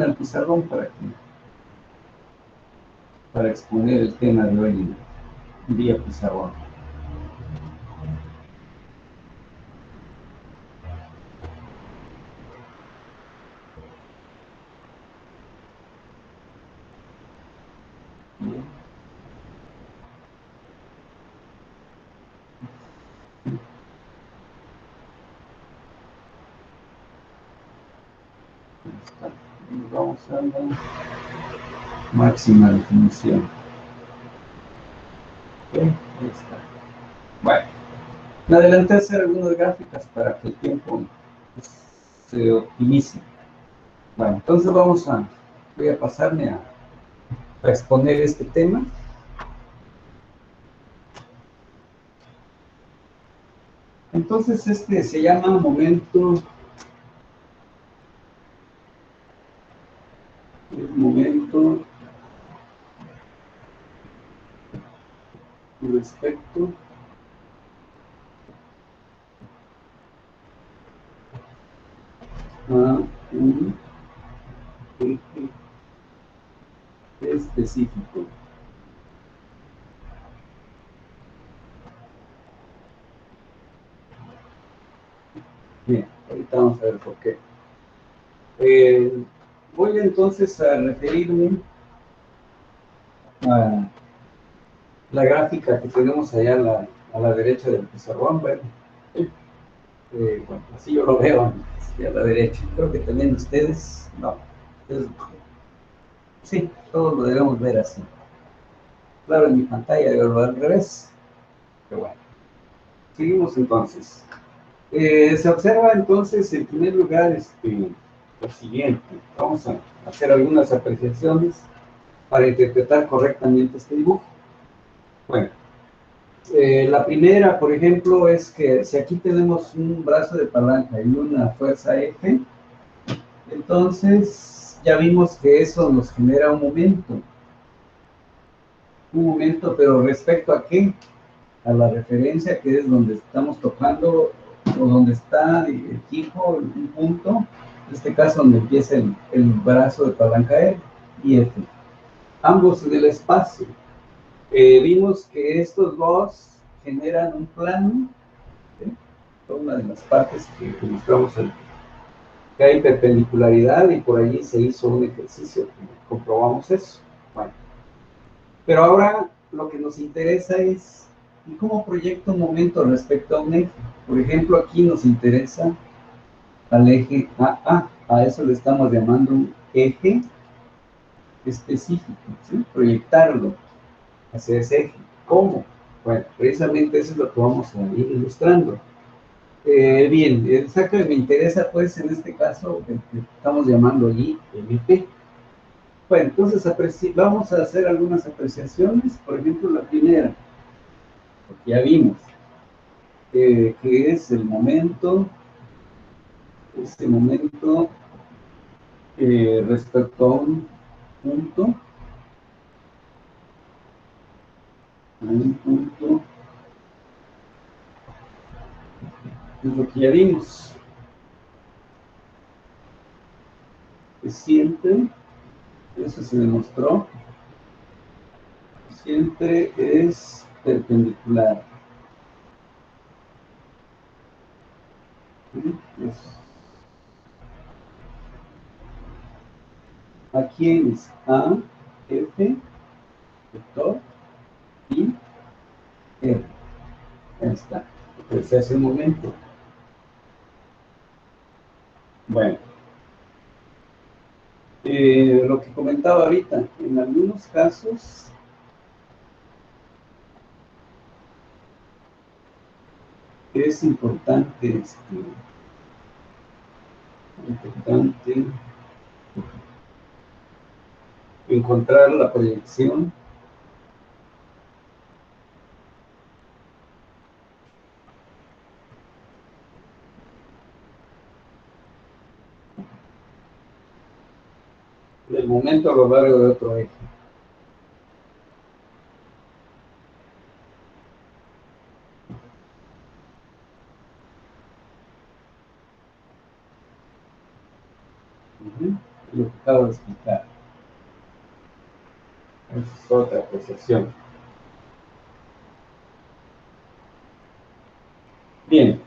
al pizarrón para exponer el tema de hoy en día pizarrón. Vamos a la máxima definición. Ok, ahí está. Bueno, me adelanté a hacer algunas gráficas para que el tiempo pues, se optimice. Bueno, entonces voy a pasarme a exponer este tema. Entonces este se llama momento respecto a un eje específico. Bien, ahorita vamos a ver por qué. Voy entonces a referirme a la gráfica que tenemos allá a la derecha del pizarrón. Bueno, así yo lo veo a la derecha. Creo que también ustedes, no. Ustedes, sí, todos lo debemos ver así. Claro, en mi pantalla debe verlo al revés. Pero bueno, seguimos entonces. Se observa entonces, en primer lugar, lo siguiente. Vamos a hacer algunas apreciaciones para interpretar correctamente este dibujo. Bueno, la primera, por ejemplo, es que si aquí tenemos un brazo de palanca y una fuerza F, entonces ya vimos que eso nos genera un momento. Un momento, pero ¿respecto a qué? A la referencia, que es donde estamos tocando o donde está fijo un punto, en este caso donde empieza el brazo de palanca E y F, ambos en el espacio. Vimos que estos dos generan un plano, ¿sí? Una de las partes que mostramos que hay perpendicularidad y por allí se hizo un ejercicio que comprobamos eso. Bueno, pero ahora lo que nos interesa es ¿y cómo proyecto un momento respecto a un eje? Por ejemplo, aquí nos interesa al eje AA. A eso le estamos llamando un eje específico, ¿sí? Proyectarlo hacia ese eje. ¿Cómo? Bueno, precisamente eso es lo que vamos a ir ilustrando. Bien, el saco que me interesa, pues, en este caso, el que estamos llamando allí MP. Bueno, entonces vamos a hacer algunas apreciaciones. Por ejemplo, la primera, porque ya vimos que es el momento, este momento respecto a un punto, es lo que ya vimos, que siempre, eso se demostró, siempre es perpendicular. ¿Sí? ¿A quién es? A, F, vector, y R. Ahí está. Pues hace un momento. Bueno, lo que comentaba ahorita, en algunos casos es importante, importante encontrar la proyección del momento a lo largo de otro eje. Lo que acabo de explicar. Esa es otra apreciación. Bien,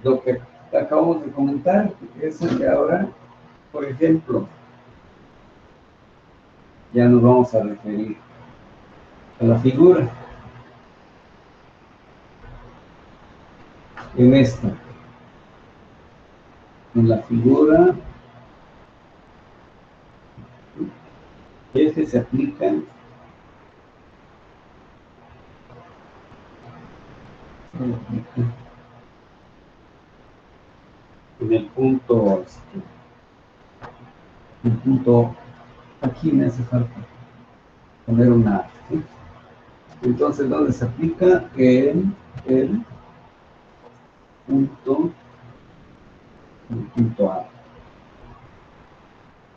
lo que acabamos de comentar es que ahora, por ejemplo, ya nos vamos a referir a la figura. En esta, en la figura, F se aplica en el punto, aquí me hace falta poner una A, ¿sí? Entonces, ¿dónde se aplica? En el punto A.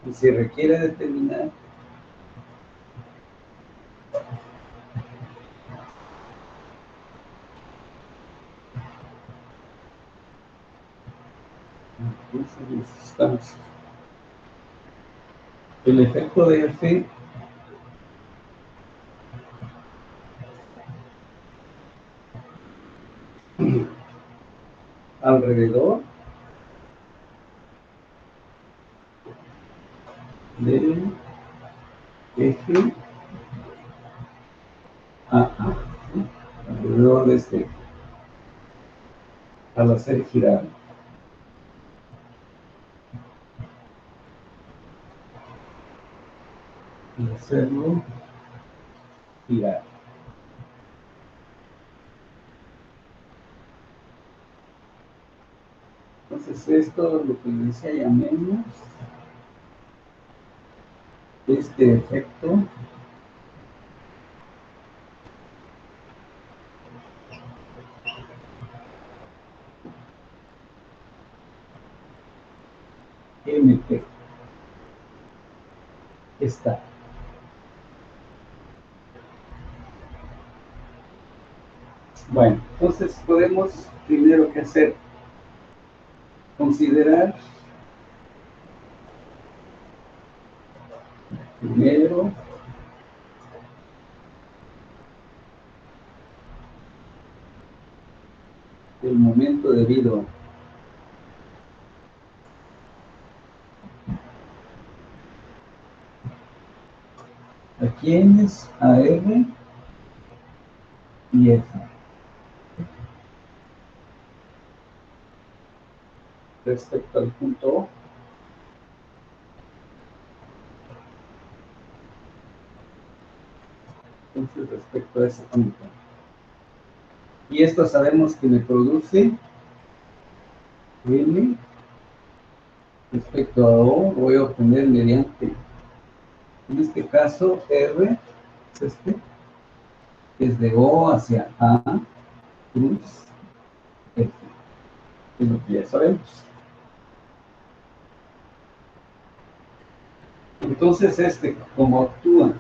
Y se requiere determinar entonces necesitamos el efecto de F alrededor del eje AA, ¿sí? Alrededor de este, al hacer girar. Y hacerlo girar. Entonces esto, lo que les decía, llamemos este efecto MP. Está. Bueno, entonces podemos primero que hacer, considerar primero el momento debido a quienes, a R y F. Respecto al punto O, entonces respecto a ese punto. Y esto sabemos que me produce M respecto a O, voy a obtener mediante, en este caso, R, es este, que es de O hacia A, cruz, F. Es lo que ya sabemos. Entonces, como actúa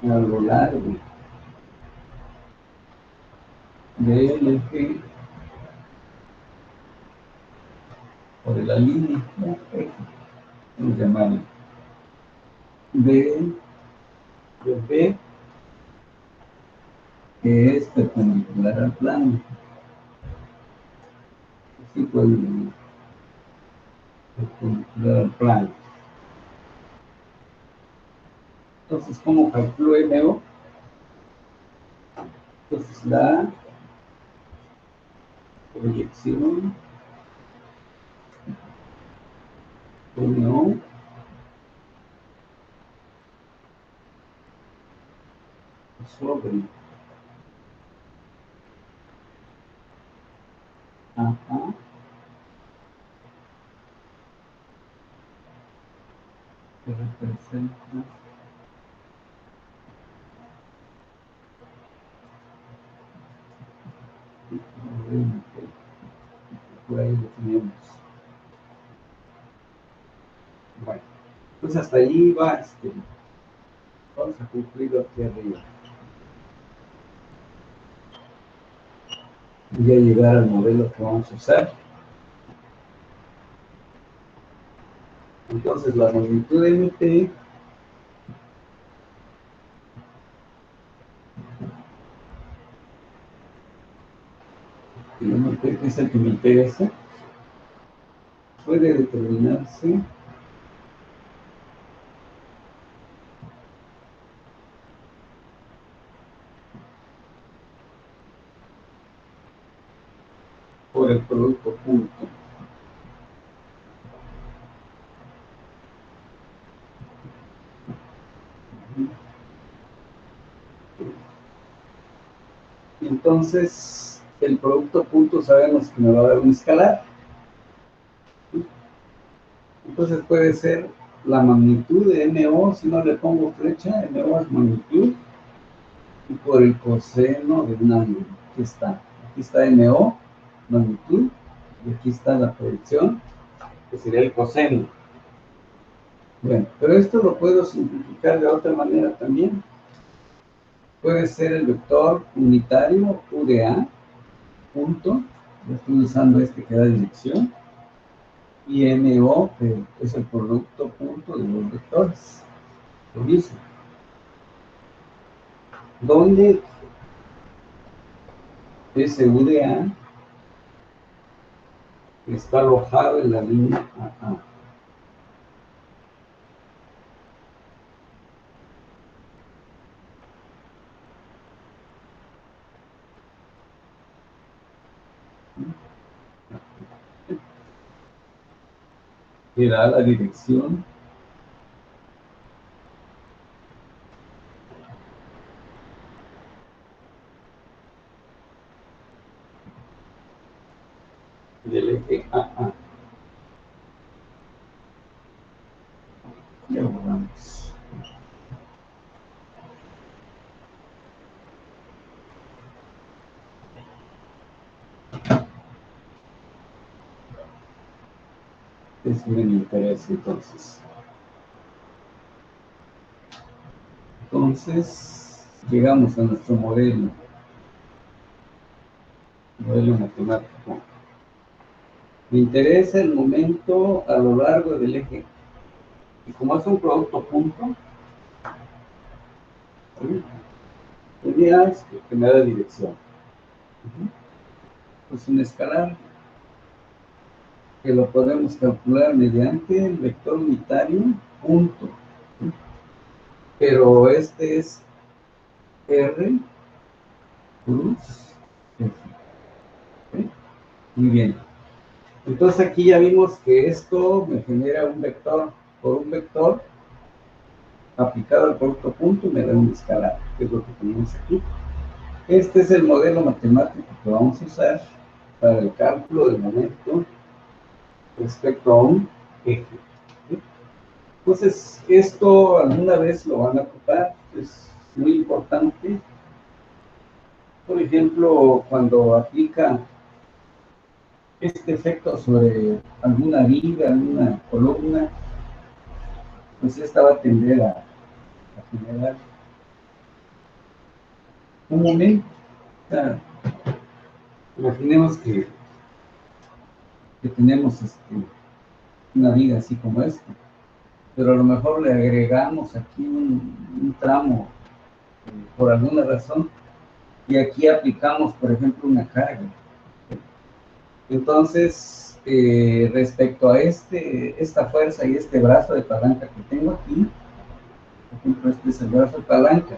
a lo largo del eje o de la línea, vamos a llamarlo, de B, que es perpendicular al plano. Así podemos decir, perpendicular al plano. Entonces, ¿cómo calculo MO? Entonces, la proyección MO sobre AA que representa por ahí lo tenemos. Bueno, pues hasta allí va vamos a concluirlo aquí arriba. Voy a llegar al modelo que vamos a usar. Entonces, la magnitud de MT que es el que me interesa, puede determinarse por el producto punto. Entonces, el producto punto sabemos que me va a dar un escalar. Entonces puede ser la magnitud de MO, si no le pongo flecha, MO es magnitud, y por el coseno de un ángulo. Aquí está. Aquí está MO, magnitud, y aquí está la proyección, que sería el coseno. Bueno, pero esto lo puedo simplificar de otra manera también. Puede ser el vector unitario UDA, punto, yo estoy usando este que da dirección, y MO, que es el producto punto de los vectores. Lo mismo. Donde ese UDA está alojado en la línea AA. Que da la dirección del eje AA. Ya borramos. Eso me interesa entonces. Entonces, llegamos a nuestro modelo matemático. Me interesa el momento a lo largo del eje. Y como es un producto punto, es que me da dirección. Pues un escalar que lo podemos calcular mediante el vector unitario punto. Pero este es R cruz F. ¿Sí? Muy bien. Entonces aquí ya vimos que esto me genera un vector. Por un vector aplicado al producto punto me da un escalar, que es lo que tenemos aquí. Este es el modelo matemático que vamos a usar para el cálculo del momento respecto a un eje. ¿Sí? Entonces, esto alguna vez lo van a ocupar, es muy importante. Por ejemplo, cuando aplica este efecto sobre alguna viga, alguna columna, pues esta va a tender a generar un momento. O sea, imaginemos que tenemos una viga así como esta, pero a lo mejor le agregamos aquí un tramo por alguna razón, y aquí aplicamos, por ejemplo, una carga. Entonces, respecto a esta fuerza y este brazo de palanca que tengo aquí, por ejemplo, este es el brazo de palanca,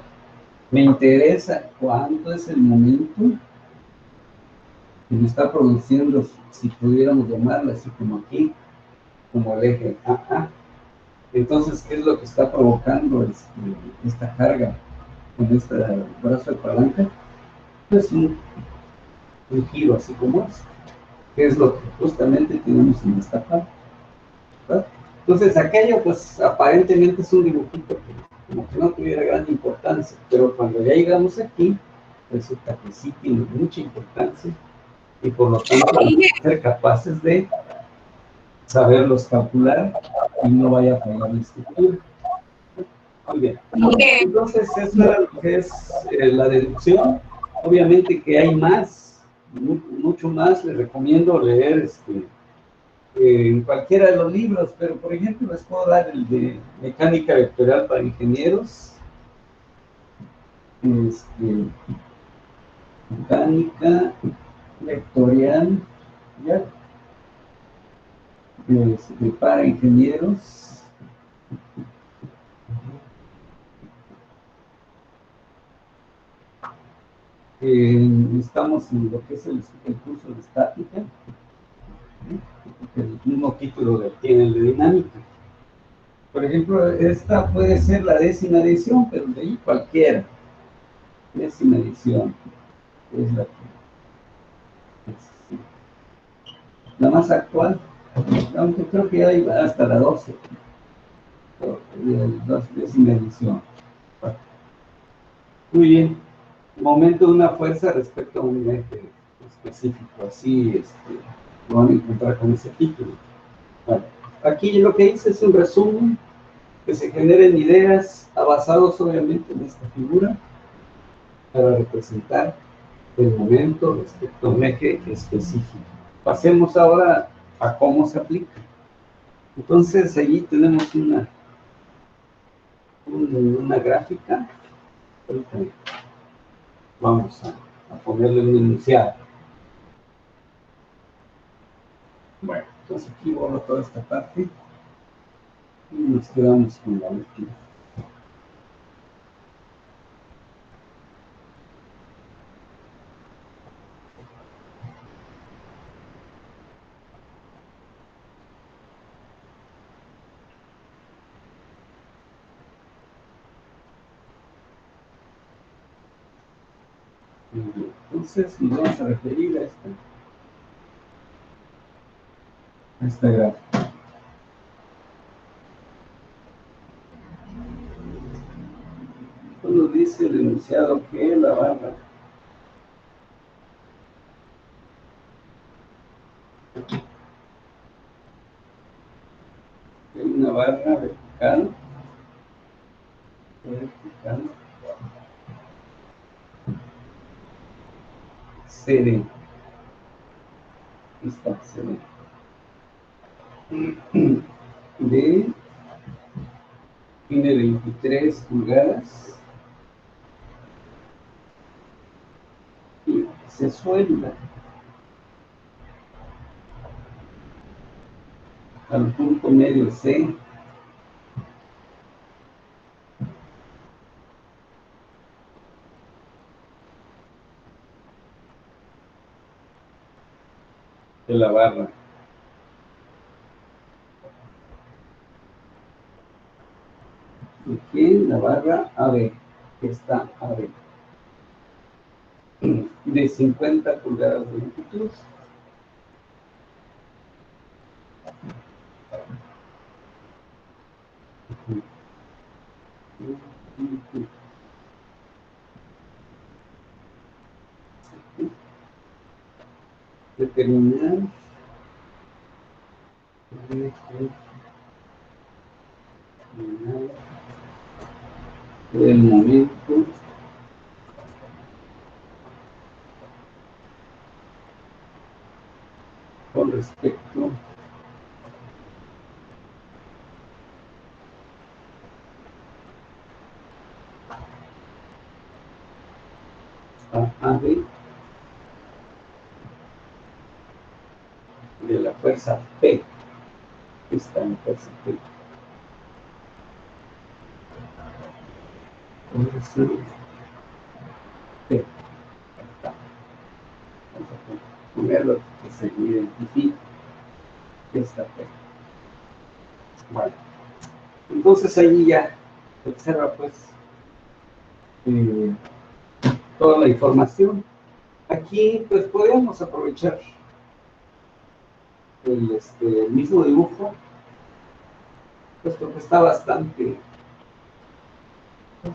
me interesa cuánto es el momento que me está produciendo, si pudiéramos llamarlo así como aquí, como el eje AA. Entonces, ¿qué es lo que está provocando esta carga con este brazo de palanca? Pues un giro así como es, que es lo que justamente tenemos en esta parte, ¿verdad? Entonces, aquello, pues, aparentemente es un dibujito que como que no tuviera gran importancia, pero cuando ya llegamos aquí, resulta que sí tiene mucha importancia, y por lo tanto, ser capaces de saberlos calcular y no vaya a fallar la estructura. Muy bien. Entonces, eso era lo que es la deducción. Obviamente que hay más mucho más les recomiendo leer en cualquiera de los libros, pero por ejemplo les puedo dar el de Mecánica Vectorial para Ingenieros, Mecánica Vectorial, ya, para ingenieros. Estamos en lo que es el curso de estática, el mismo título tiene el de dinámica. Por ejemplo, esta puede ser la 10ª edición, pero de ahí cualquiera. 10ª edición es la más actual, aunque creo que hay hasta la 12, 10ª edición. Muy bien. Momento de una fuerza respecto a un eje específico, así lo van a encontrar con ese título. Bueno, aquí lo que hice es un resumen, que se generen ideas basados obviamente en esta figura para representar el momento respecto a un eje específico. Pasemos ahora a cómo se aplica. Entonces, allí tenemos una gráfica. Vamos a ponerle un enunciado. Bueno, entonces aquí borro toda esta parte y nos quedamos con la última. Entonces nos vamos a referir a esta gráfica. Nos dice el enunciado que la barra es una barra vertical, CD. Esta CD. Tiene 23 pulgadas y se suelda al punto medio C de la barra. Aquí la barra AB, está AB, de 50 pulgadas de longitud. Determinar el momento con respecto a AB de la fuerza P. Está en fuerza P. Fuerza P. Vamos a ponerlo que se identifique esta P. Bueno, entonces ahí ya se observa pues toda la información. Aquí pues podemos aprovechar el mismo dibujo, puesto que está bastante, pues,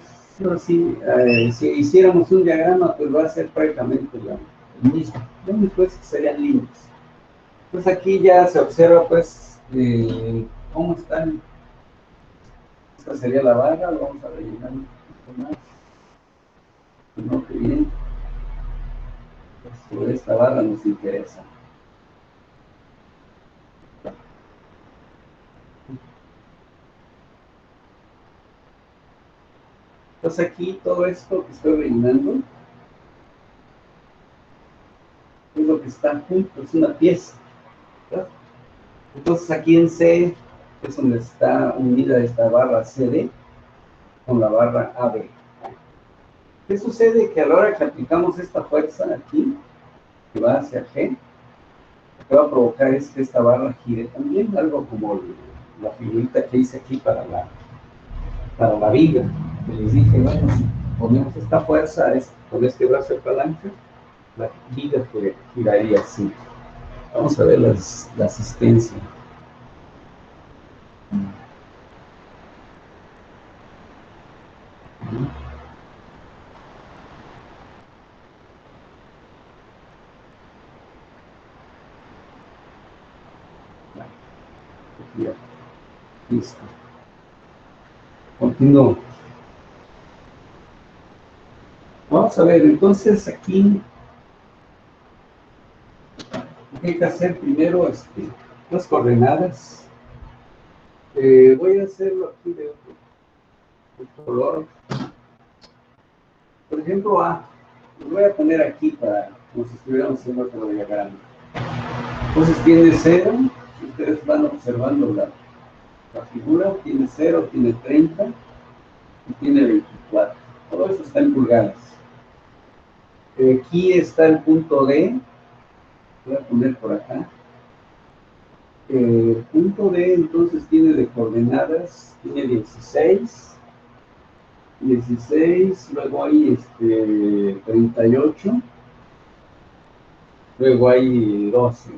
si hiciéramos un diagrama, pues va a ser prácticamente el mismo. Lo único es que serían líneas. Pues aquí ya se observa pues cómo están. Esta sería la barra, lo vamos a rellenar un poquito más. No, qué bien. sobre esta barra nos interesa. Entonces aquí todo esto que estoy rellenando es lo que está junto, es una pieza, ¿verdad? Entonces aquí en C es donde está unida esta barra CD con la barra AB. ¿Qué sucede? Que a la hora que aplicamos esta fuerza aquí, que va hacia G, lo que va a provocar es que esta barra gire también, algo como la figurita que hice aquí para la viga. Que les dije, bueno, si ponemos esta fuerza con este brazo de palanca, la viga giraría así. Vamos a ver la asistencia. Ya, listo. Continúo. Vamos a ver, entonces aquí hay que hacer primero las coordenadas. Voy a hacerlo aquí de otro color. Por ejemplo, A. Lo voy a poner aquí para como si estuviéramos haciendo otro diagrama. Entonces tiene 0. Ustedes van observando la figura. Tiene 0, tiene 30 y tiene 24. Todo eso está en pulgadas. Aquí está el punto D. Voy a poner por acá. El punto D entonces tiene de coordenadas, tiene 16, luego hay 38, luego hay 12.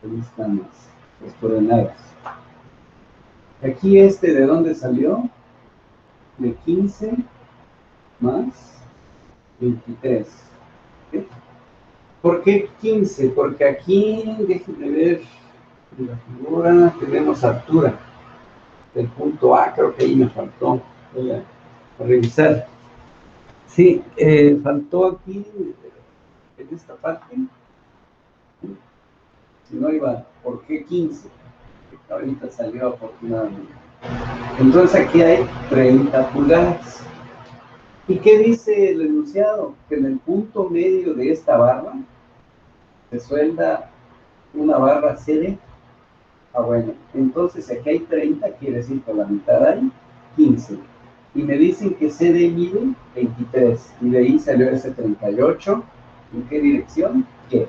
Ahí están las coordenadas. Aquí ¿de dónde salió? De 15 más 23. ¿Sí? ¿Por qué 15? Porque aquí, déjenme ver, en la figura tenemos altura del punto A, creo que ahí me faltó. Voy a revisar. Sí, faltó aquí, en esta parte. Si no iba, ¿por qué 15? Ahorita salió afortunadamente. Entonces aquí hay 30 pulgadas. ¿Y qué dice el enunciado? Que en el punto medio de esta barra se suelda una barra CD. Ah, bueno, entonces aquí hay 30, quiere decir que la mitad hay 15. Y me dicen que CD mide 23. Y de ahí salió ese 38. ¿En qué dirección? ¿Qué?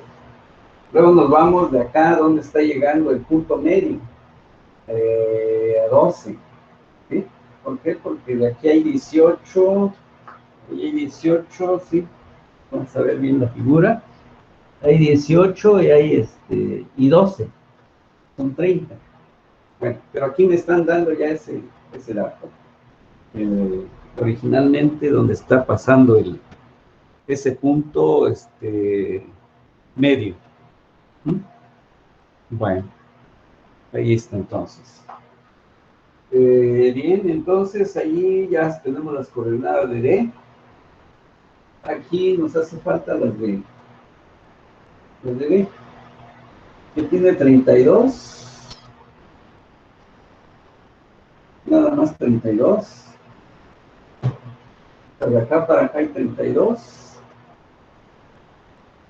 Luego nos vamos de acá, donde está llegando el punto medio, a 12. ¿Sí? ¿Por qué? Porque de aquí hay 18, y hay 18, ¿sí? Vamos a ver bien la figura. Hay 18 y hay y 12. Son 30. Bueno, pero aquí me están dando ya ese dato. Originalmente donde está pasando ese punto medio. ¿Mm? Bueno, ahí está entonces. Bien, entonces ahí ya tenemos las coordenadas de D. Aquí nos hace falta las de B, que tiene 32. Nada más 32. De acá para acá hay 32.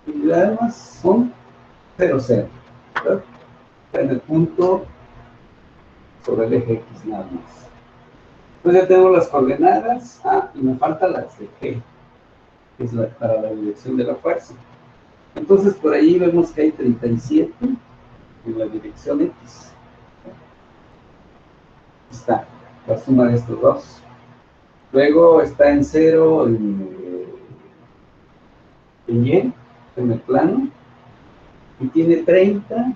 Y además son 0, 0. ¿Verdad? En el punto sobre el eje X nada más. Entonces ya tengo las coordenadas. Y me faltan las de G, que es para la dirección de la fuerza. Entonces por ahí vemos que hay 37 en la dirección X. Está la suma de estos dos. Luego está en 0 en Y, en el plano, y tiene 30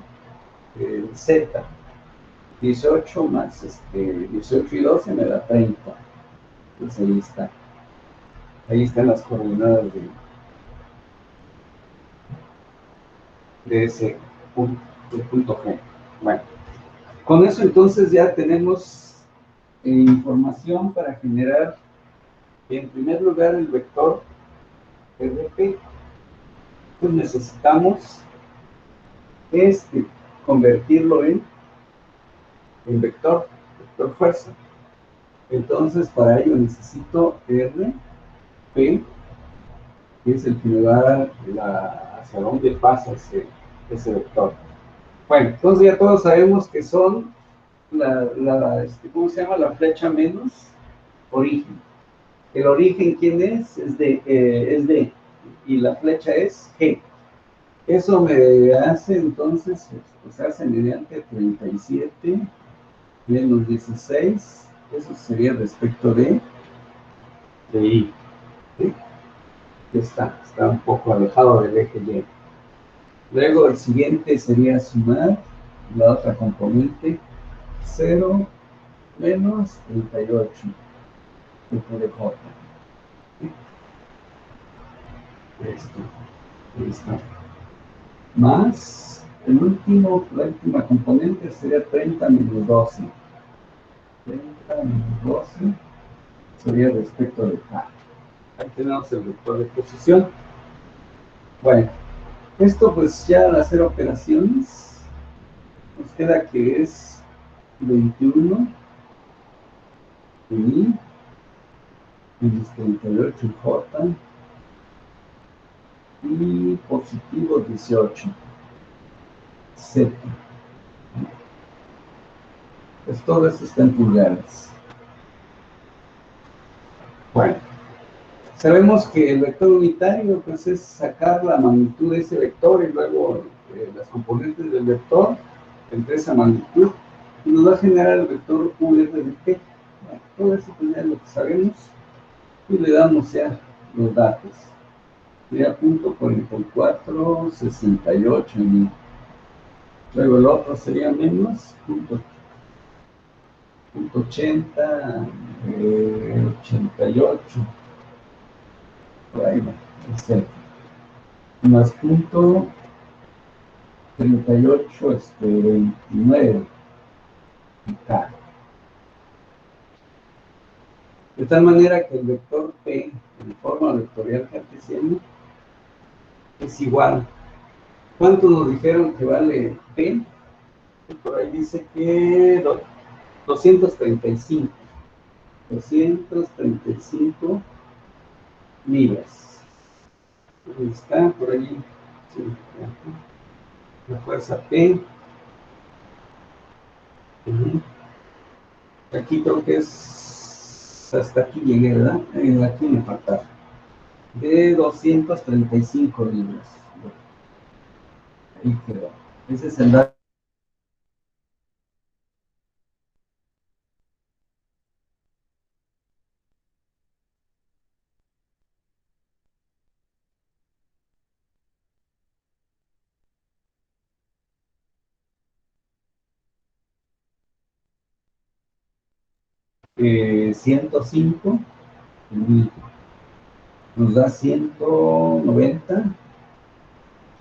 en Z. 18 más 18 y 12 me da 30. Entonces ahí está. Ahí están las coordenadas de ese punto, del punto G. Bueno, con eso entonces ya tenemos información para generar, en primer lugar, el vector RP. Pues necesitamos convertirlo en vector fuerza. Entonces, para ello necesito R, P, que es el que me va a dar hacia dónde pasa ese vector. Bueno, entonces ya todos sabemos que son ¿cómo se llama? La flecha menos origen. El origen, ¿quién es? Es D. Y la flecha es G. Eso me hace entonces, se hace mediante 37 menos 16. Eso sería respecto de I. ¿Sí? Está un poco alejado del eje Y. Luego el siguiente sería sumar la otra componente, 0 menos 38 de J. Esto. Más la última componente sería 30 menos 12. 30 menos 12 sería respecto de K. Ahí tenemos el vector de posición. Bueno, esto pues ya al hacer operaciones nos queda que es 21 en I menos 38 en J y positivo 18 Z. Pues todo esto está en pulgadas. Bueno, sabemos que el vector unitario pues es sacar la magnitud de ese vector y luego las componentes del vector entre esa magnitud y nos va a generar el vector UR de T. Bueno, todo eso pues ya es lo que sabemos y le damos ya los datos. Sería punto 4468 en I. Luego el otro sería menos punto 80, 88, por ahí va, etc. Más punto 38, 29, K. De tal manera que el vector P, en forma vectorial cartesiana, es igual. ¿Cuánto nos dijeron que vale P? Por ahí dice que 235. 235 millas. Ahí está, por allí. Sí, la fuerza P. Aquí creo que es. Hasta aquí llegué, ¿verdad? Aquí me faltaba. De 235 libras. Ahí quedó. Ese es el dato. Eh, 105 nos da 190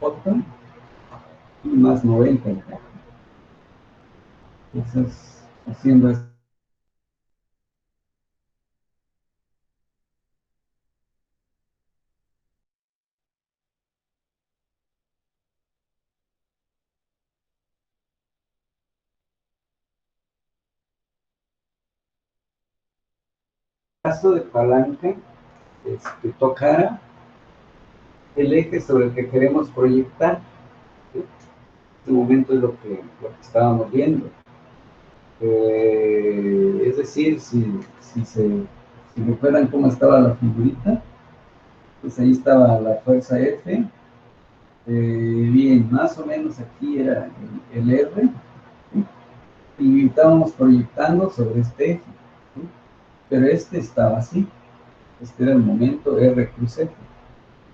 J y más 90 K. Entonces, haciendo este caso de palanca, tocara el eje sobre el que queremos proyectar. En este momento es lo que estábamos viendo. Es decir, si recuerdan cómo estaba la figurita, pues ahí estaba la fuerza F. Bien, más o menos aquí era el R, ¿sí? Y estábamos proyectando sobre este eje, ¿sí? Pero este estaba así. Este era el momento R cruz F.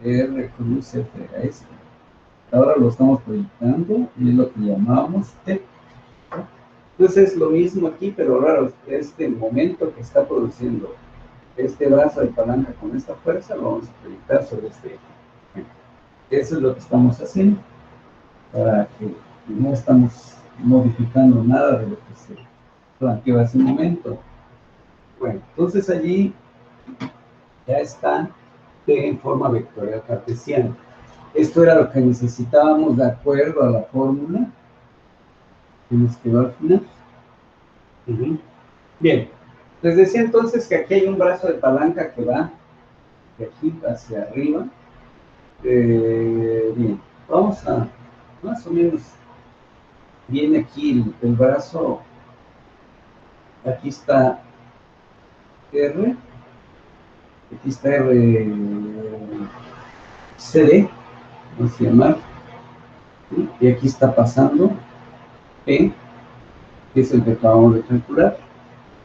R cruz F era este. Ahora lo estamos proyectando y es lo que llamamos T. Entonces es lo mismo aquí, pero raro, este momento que está produciendo este brazo de palanca con esta fuerza, lo vamos a proyectar sobre este eje. Eso es lo que estamos haciendo, para que no estamos modificando nada de lo que se planteó hace un momento. Bueno, entonces allí ya está T en forma vectorial cartesiana. Esto era lo que necesitábamos de acuerdo a la fórmula que nos quedó al final. Bien, les decía entonces que aquí hay un brazo de palanca que va de aquí hacia arriba. Bien, vamos a más o menos, viene aquí el brazo, aquí está R, aquí está R, CD, vamos a llamar, ¿sí? Y aquí está pasando P, que es el que acabamos de calcular,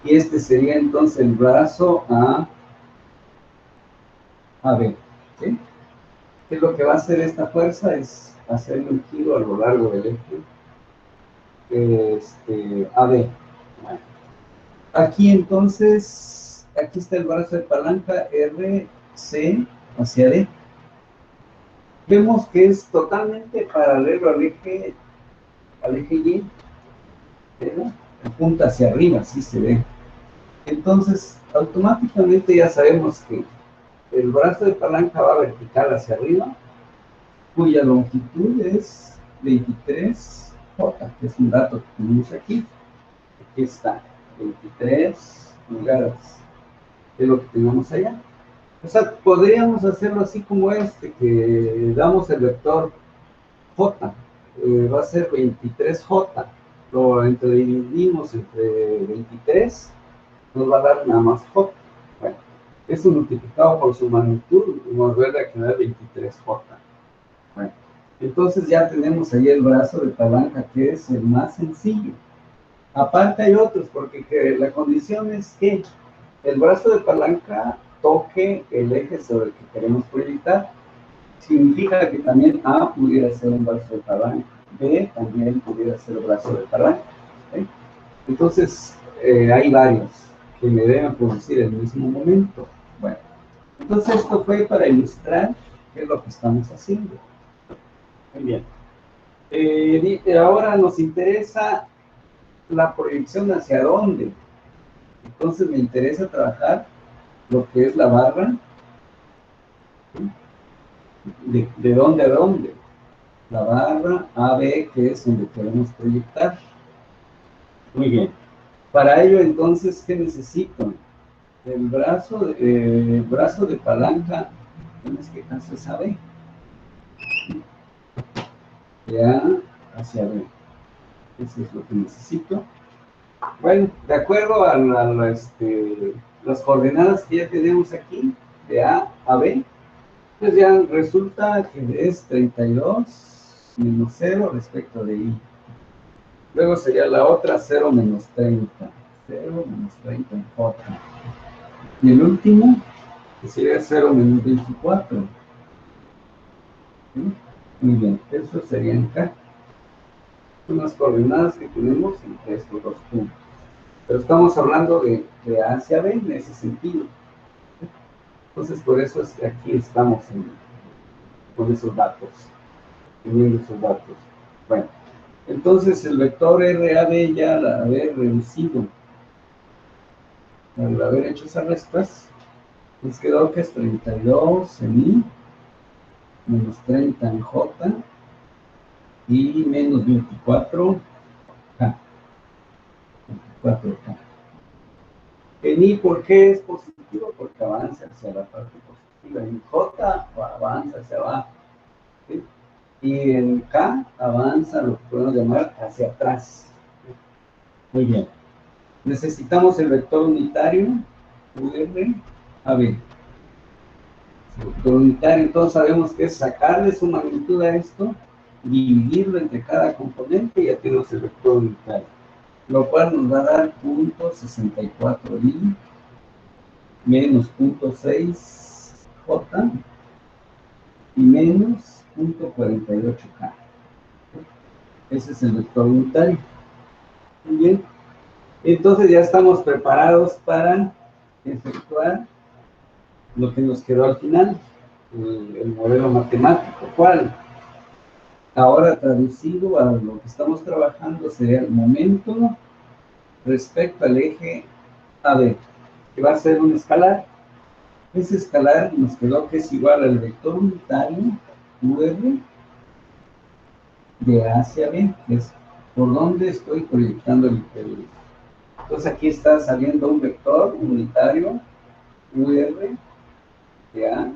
y este sería entonces el brazo AB, ¿sí? ¿Qué es lo que va a hacer esta fuerza? Es hacerle un giro a lo largo del eje AB. Bueno, aquí entonces, aquí está el brazo de palanca RC hacia D. Vemos que es totalmente paralelo al eje Y, ¿verdad? Apunta hacia arriba, así se ve. Entonces, automáticamente ya sabemos que el brazo de palanca va vertical hacia arriba, cuya longitud es 23J, que es un dato que tenemos aquí. Aquí está, 23 pulgadas, es lo que tenemos allá. O sea, podríamos hacerlo así como este, que damos el vector J, va a ser 23J, lo dividimos entre 23, nos va a dar nada más J. Bueno, eso multiplicado por su magnitud nos vuelve a quedar 23J. Bueno, entonces ya tenemos ahí el brazo de palanca, que es el más sencillo. Aparte hay otros, porque la condición es que el brazo de palanca toque el eje sobre el que queremos proyectar. Significa que también A pudiera ser un brazo de palanca, B también pudiera ser un brazo de palanca, ¿sí? Entonces, hay varios que me deben producir el mismo momento. Bueno, entonces esto fue para ilustrar qué es lo que estamos haciendo. Muy bien. Ahora nos interesa la proyección hacia dónde. Entonces me interesa trabajar lo que es la barra, ¿sí? ¿De dónde a dónde? La barra AB, que es donde queremos proyectar. Muy bien. Para ello, entonces, ¿qué necesito? El brazo de palanca, en este caso es AB. De A hacia B. Eso es lo que necesito. Bueno, de acuerdo a las coordenadas que ya tenemos aquí, de A a B, pues ya resulta que es 32 menos 0 respecto de I. Luego sería la otra 0 menos 30. 0 menos 30 en J. Y el último, que sería 0 menos 24. ¿Sí? Muy bien, eso sería en K. Son las coordenadas que tenemos entre estos dos puntos. Pero estamos hablando de A hacia B en ese sentido. Entonces, por eso es que aquí estamos con esos datos, teniendo esos datos. Bueno, entonces el vector RAB ya al haber reducido, al haber hecho esas restas, nos quedó que es 32 en I, menos 30 en J, y menos 24K. 24K. En I, ¿por qué es positivo? Porque avanza hacia la parte positiva. En J avanza hacia abajo, ¿sí? Y en K avanza lo que podemos llamar hacia atrás. Muy bien. Necesitamos el vector unitario UR a B. El vector unitario, entonces sabemos que es sacarle su magnitud a esto, dividirlo entre cada componente y ya tenemos el vector unitario, lo cual nos va a dar 0.64i menos 0.6j y menos 0.48k. Ese es el vector unitario. Muy bien. Entonces ya estamos preparados para efectuar lo que nos quedó al final, el modelo matemático. ¿Cuál? Ahora traducido a lo que estamos trabajando sería el momento respecto al eje AB, que va a ser un escalar. Ese escalar nos quedó que es igual al vector unitario UR de A hacia B, que es por donde estoy proyectando entonces aquí está saliendo un vector unitario UR de A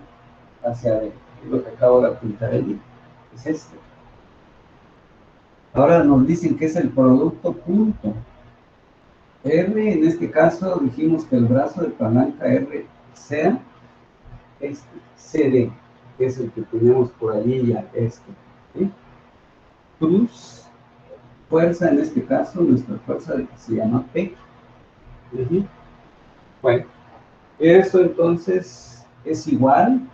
hacia B, es lo que acabo de apuntar ahí, es este. Ahora nos dicen que es el producto punto. R, en este caso dijimos que el brazo de palanca R sea este, CD, que es el que tenemos por allí ya, este. ¿Sí? Cruz, fuerza, en este caso, nuestra fuerza se llama P. Bueno, eso entonces es igual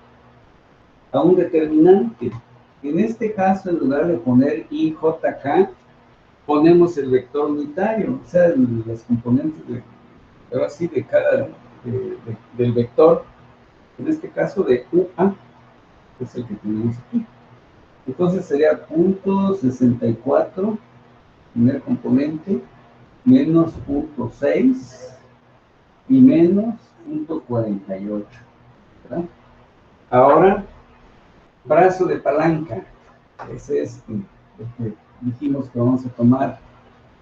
a un determinante. En este caso, en lugar de poner IJK, ponemos el vector unitario, o sea, las componentes ahora sí, de cada, del vector, en este caso de UA, que es el que tenemos aquí. Entonces sería punto 64, primer componente, menos punto 6 y menos punto 48, ¿verdad? Ahora, brazo de palanca, ese es el que dijimos que vamos a tomar,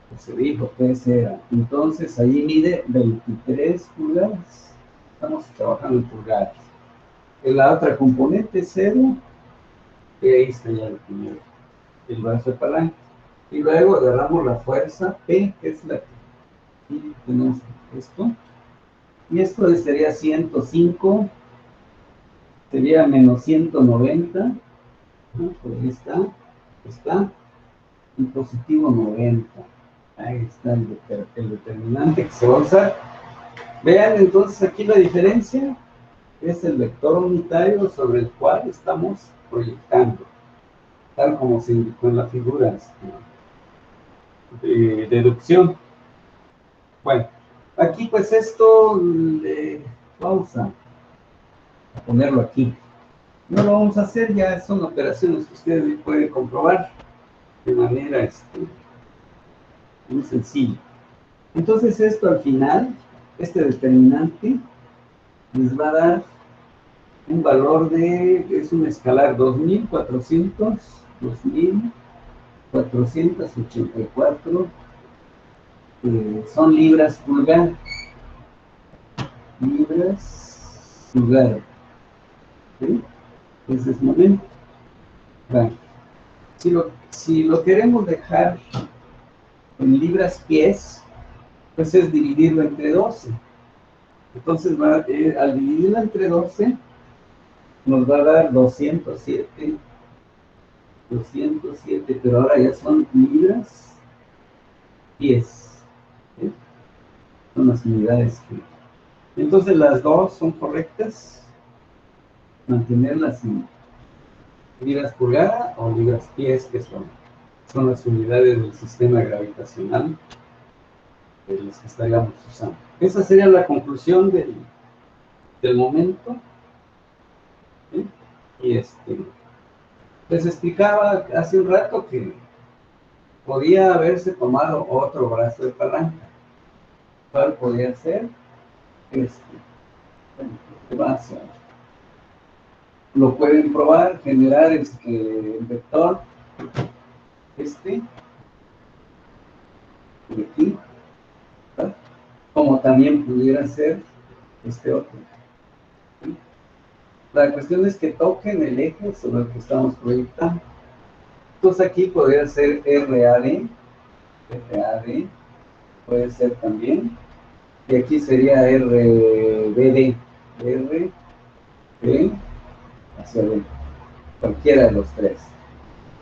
que se dijo que ese era. Entonces ahí mide 23 pulgadas, estamos trabajando en pulgadas. En la otra componente 0, y ahí está ya el brazo de palanca. Y luego agarramos la fuerza P, que es la que aquí tenemos esto. Y esto sería 105, sería menos 190, ¿no? Por ahí está, y positivo 90. Ahí está el determinante que se va a usar. Vean entonces aquí la diferencia, es el vector unitario sobre el cual estamos proyectando, tal como se indicó en la figura de deducción. Bueno, aquí pues esto, vamos a ponerlo aquí. No lo vamos a hacer, ya son operaciones que ustedes pueden comprobar de manera muy sencilla. Entonces esto al final, este determinante, les va a dar un valor es un escalar 2484, son libras pulgada. Libras pulgada. ¿Sí? Ese es momento. Bueno, si lo queremos dejar en libras pies, pues es dividirlo entre 12. Entonces, al dividirlo entre 12, nos va a dar 207, pero ahora ya son libras pies. ¿Sí? Son las unidades que... Entonces, las dos son correctas. Mantenerlas en libras pulgada o libras pies, que son las unidades del sistema gravitacional de las que estaríamos usando. Esa sería la conclusión del momento. ¿Sí? Y les explicaba hace un rato que podía haberse tomado otro brazo de palanca. ¿Cuál podía ser? Brazo. Lo pueden probar, generar el vector, de aquí, ¿verdad? Como también pudiera ser este otro. ¿Sí? La cuestión es que toquen el eje sobre el que estamos proyectando. Entonces aquí podría ser RAD, puede ser también, y aquí sería RBD, RB hacia B, cualquiera de los tres.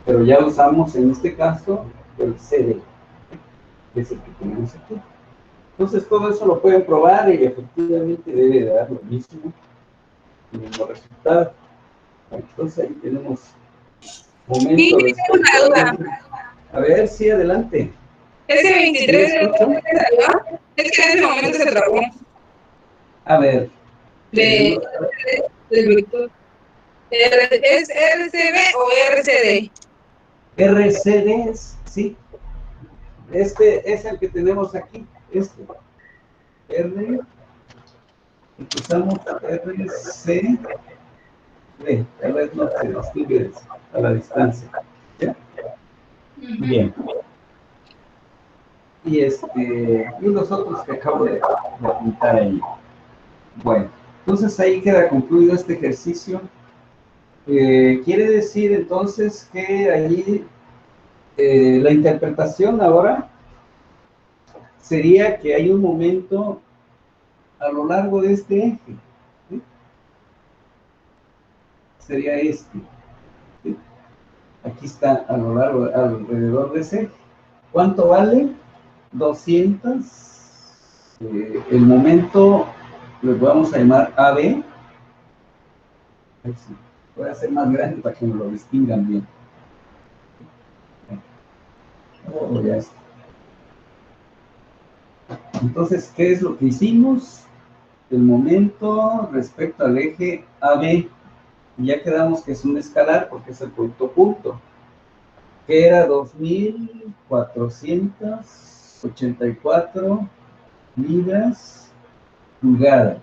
Pero ya usamos en este caso el CD, que es el que tenemos aquí. Entonces todo eso lo pueden probar y efectivamente debe dar lo mismo, el mismo resultado. Entonces ahí tenemos momento respecto a ver, sí, adelante. Ese 23 de octubre salió, es que en ese momento se trabó. A ver. Del vector. ¿Es RCB o RCD? RCD, sí. Este es el que tenemos aquí. R. Usamos RC, tal vez no se distingue a la distancia. ¿Ya? Bien. Y los otros que acabo de apuntar ahí. Bueno, entonces ahí queda concluido este ejercicio. Quiere decir entonces que allí la interpretación ahora sería que hay un momento a lo largo de este eje. ¿Sí? Sería este. ¿Sí? Aquí está a lo largo, alrededor de ese eje. ¿Cuánto vale? 200. El momento lo vamos a llamar AB. Voy a hacer más grande para que me lo distingan bien. Oh, ya está. Entonces, ¿qué es lo que hicimos? El momento respecto al eje AB. Ya quedamos que es un escalar porque es el punto, que era 2484 libras pulgada.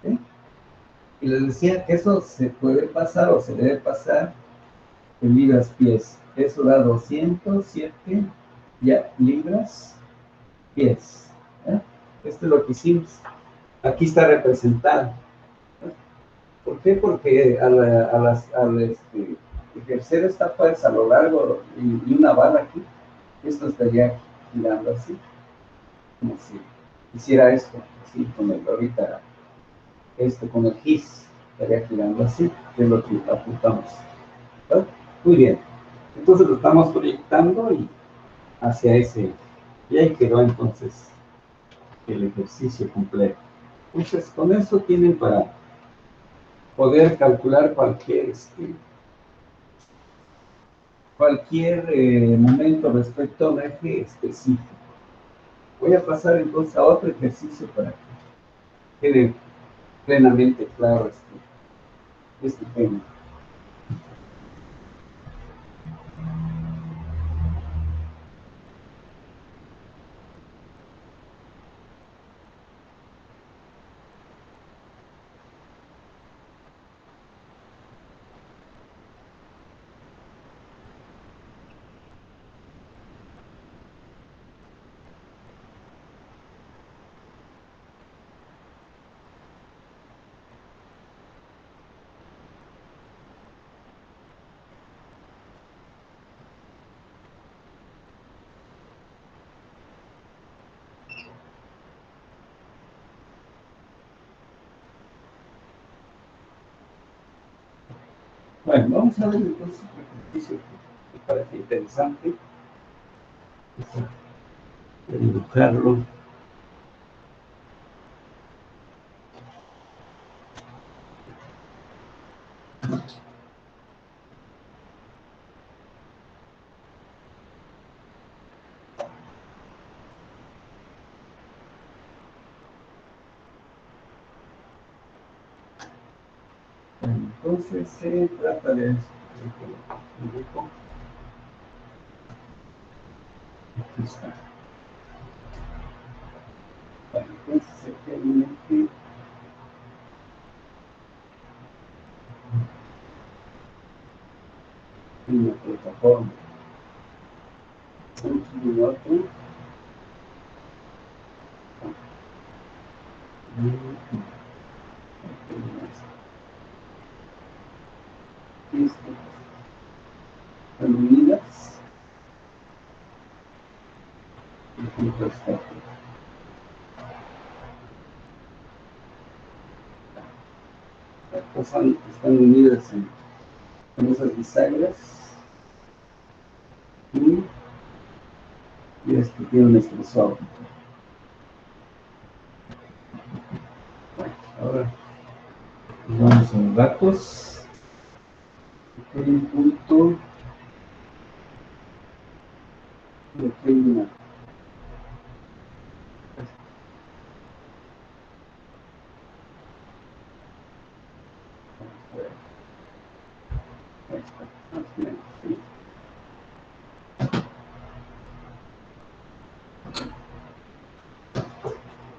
¿Sí? Y les decía que eso se puede pasar o se debe pasar en libras pies. Eso da 207 ya, libras pies. ¿Eh? Esto es lo que hicimos. Aquí está representado. ¿Por qué? Porque al ejercer esta fuerza a lo largo y una bala aquí, esto estaría girando así, como si hiciera esto, así, con el ahorita, con el GIS, estaría girando así, que es lo que apuntamos. ¿Vale? Muy bien. Entonces lo estamos proyectando y hacia ese, y ahí quedó entonces el ejercicio completo. Entonces, con eso tienen para poder calcular cualquier momento respecto a un eje específico. Voy a pasar entonces a otro ejercicio para que quede plenamente claro este tema. Bueno, vamos a ver entonces el ejercicio que me parece interesante. Voy a dibujarlo. Entonces se trata de esto. Aquí está. Bueno, entonces efectivamente una plataforma. Un otro. Listo. Están unidas. Están unidas en esas bisagras y esto tiene un expresor. Bueno, ahora vamos a los datos. Aquí hay un punto. Y aquí hay una.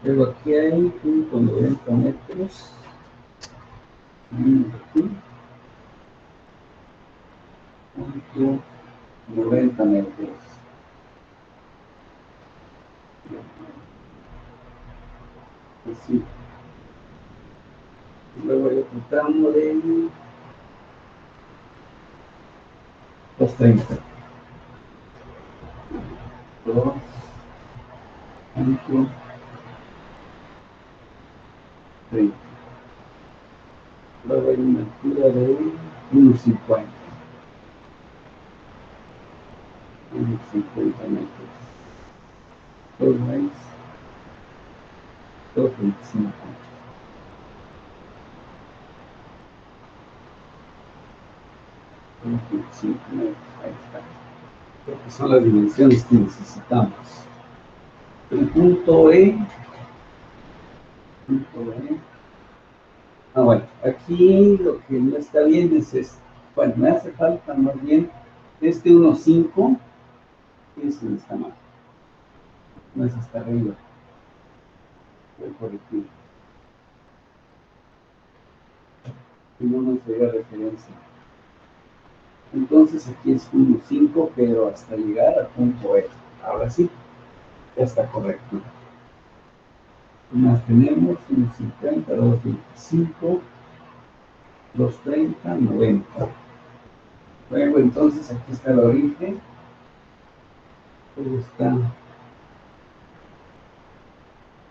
Luego aquí hay 1,90 metros. Aquí. 1,90 metros. Así. Luego hay otro tramo de 2,30. 2, 5, 30. Luego hay una altura de 1,50. 1,50 metros. 2 más 2,25. 25 metros. Ahí está. Porque son las dimensiones que necesitamos. El punto E. Bueno, aquí lo que no está bien es esto. Bueno, me hace falta más bien 1,5. Ese está mal. No es hasta arriba. Voy por aquí. Y no nos llega referencia. Entonces aquí es 1,5, pero hasta llegar al punto E. Ahora sí, ya está correcto. Más tenemos 1,50, 2,25, 2,30, 90. Luego entonces aquí está el origen. Luego está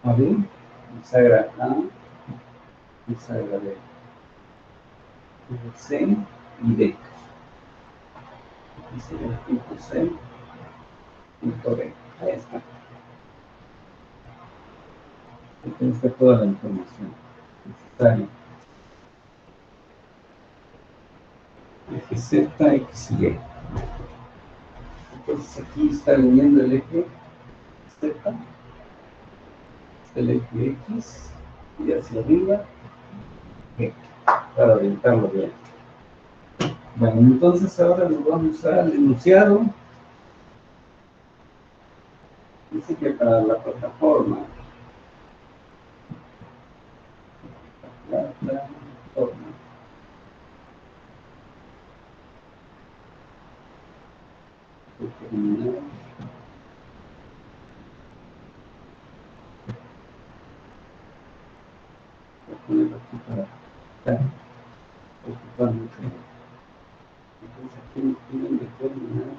A, B, bisagra A, bisagra B, C y D. Aquí sería el punto C, punto B. Ahí está. Aquí está toda la información necesaria. Eje Z, X y Y. Entonces aquí está uniendo el eje Z, el eje X y hacia arriba G, para orientarlo bien. Bueno, entonces ahora nos vamos al enunciado. Dice que para la plataforma, determinar voy a ponerlo aquí para estar ocupando. Entonces aquí nos tienen que determinar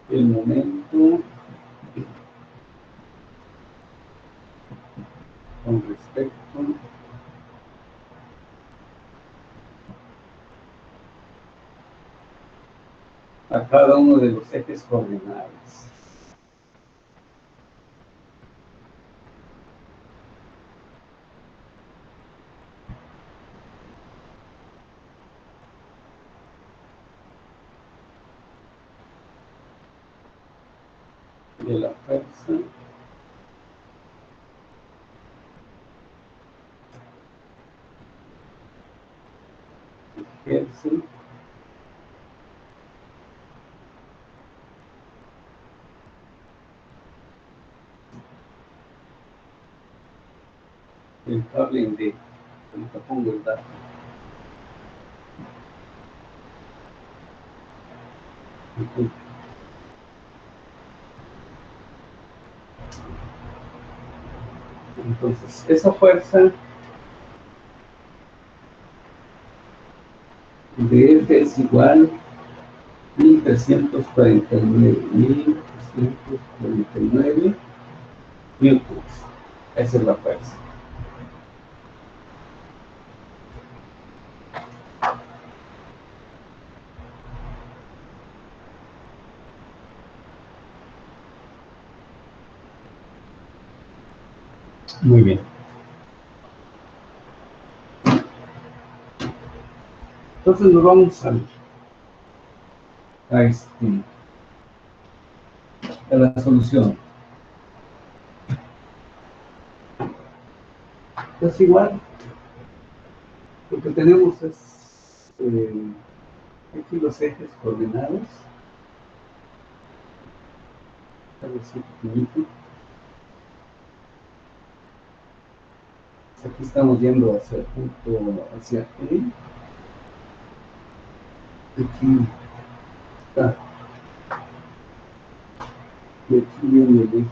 el momento con respecto a cada uno de los ejes coordinados. De la fuerza ejerce el cable en D. Ahorita pongo el dato. Aquí. Entonces, esa fuerza de F es igual a 1,349 newtons. Esa es la fuerza. Muy bien. Entonces nos vamos a la solución. Es igual. Lo que tenemos es aquí los ejes coordenados. dejarlo así pequeñito. Aquí estamos yendo hacia el punto, hacia aquí. Aquí está. Y aquí viene el eje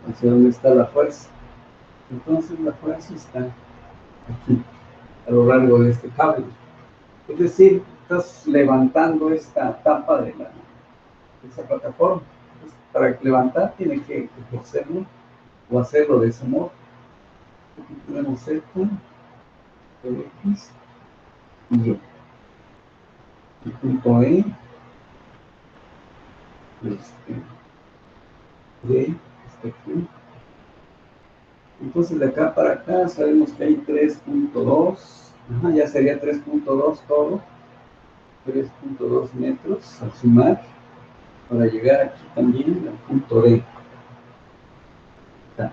hacia donde está la fuerza. Entonces la fuerza está aquí, a lo largo de este cable. Es decir, estás levantando esta tapa de esa plataforma. Entonces, para levantar tiene que ejercerlo o hacerlo de ese modo. Aquí tenemos esto, el X y Y. El punto E, D, está aquí. Entonces de acá para acá sabemos que hay 3.2, ya sería 3.2 todo, 3.2 metros al sumar, para llegar aquí también al punto D. Está.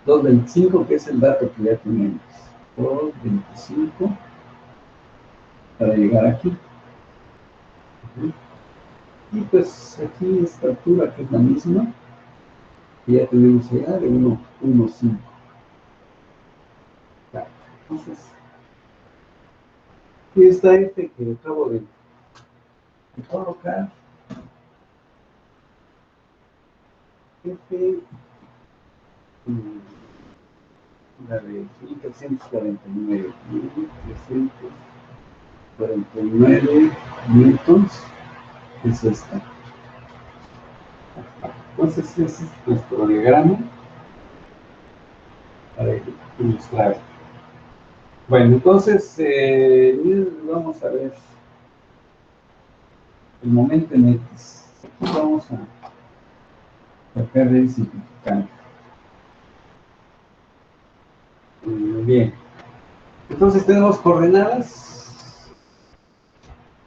225, que es el dato que ya tenemos. 225 para llegar aquí. Y pues aquí esta altura que es la misma, que ya tenemos allá de 1.15. Entonces, aquí está este que acabo de colocar. Este, la de 1349, 1349 newtons, es esta. Entonces, ese es nuestro diagrama para ilustrar. Bueno, entonces, vamos a ver el momento en X. Aquí vamos a sacar el simplificante. Bien. Entonces tenemos coordenadas.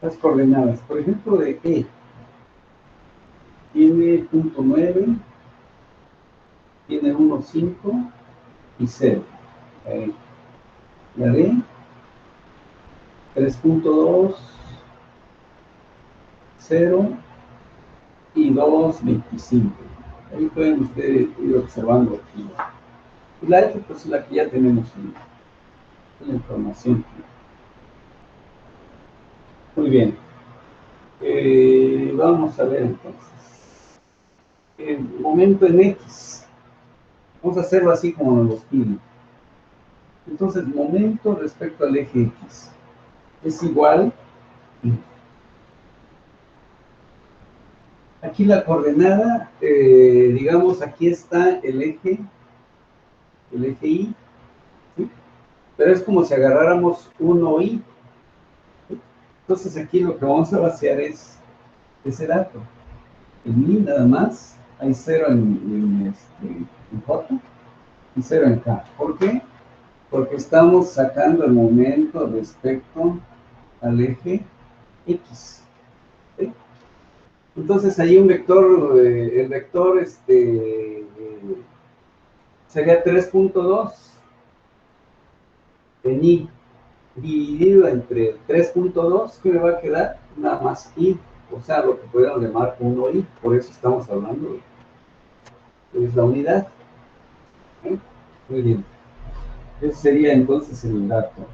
Las coordenadas, por ejemplo, de E. Tiene punto 9, tiene 1, 5 y 0. La D, 3.2, 0 y 2.25. Ahí pueden ustedes ir observando aquí. Y la H, pues la que ya tenemos en la información. Muy bien. Vamos a ver entonces. El momento en X. Vamos a hacerlo así como nos los piden. Entonces, momento respecto al eje X es igual. Aquí la coordenada, digamos, aquí está el eje Y, ¿sí? Pero es como si agarráramos 1Y. Entonces aquí lo que vamos a vaciar es ese dato. En Y nada más hay 0 en J y 0 en K. ¿Por qué? Porque estamos sacando el momento respecto al eje X. ¿Sí? Entonces ahí un vector, el vector sería 3.2 en Y dividido entre 3.2, ¿qué me va a quedar? Nada más Y, o sea, lo que podemos llamar 1Y, por eso estamos hablando de la unidad. ¿Sí? Muy bien. Ese sería entonces el dato.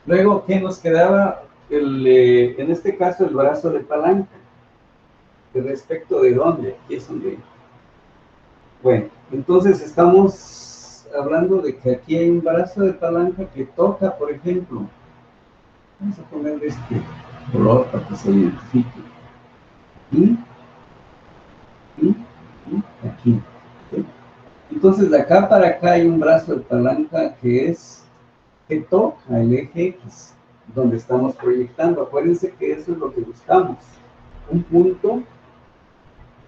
Luego, ¿qué nos quedaba? En este caso, el brazo de palanca. ¿De respecto de dónde? Aquí es donde... Bueno, entonces estamos hablando de que aquí hay un brazo de palanca que toca, por ejemplo. Vamos a ponerle este color para que se identifique. Y aquí. ¿Sí? Entonces, de acá para acá hay un brazo de palanca que toca el eje X, donde estamos proyectando. Acuérdense que eso es lo que buscamos. Un punto.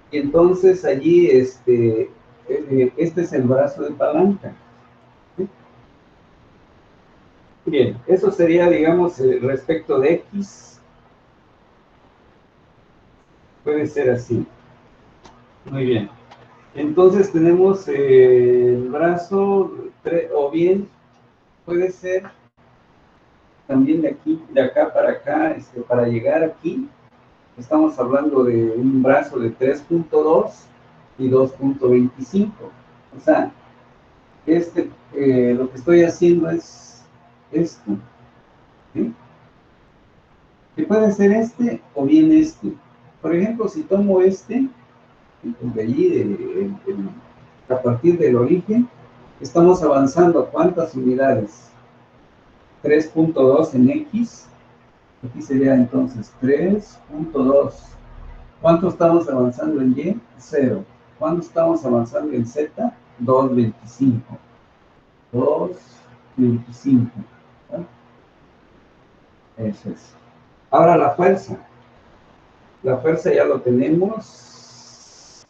Y entonces allí, este es el brazo de palanca. ¿Sí? Bien, eso sería, digamos, respecto de X. Puede ser así. Muy bien. Entonces tenemos el brazo, o bien puede ser también de aquí, de acá para acá, para llegar aquí, estamos hablando de un brazo de 3.2 y 2.25. O sea, lo que estoy haciendo es esto, ¿sí? Que puede ser este o bien este. Por ejemplo, si tomo este, de allí, a partir del origen, estamos avanzando a ¿cuántas unidades? 3.2 en X, aquí sería entonces 3.2. ¿Cuánto estamos avanzando en Y? 0. ¿Cuánto estamos avanzando en Z? 2.25. 2.25. ¿No? Eso es. Ahora la fuerza. La fuerza ya lo tenemos.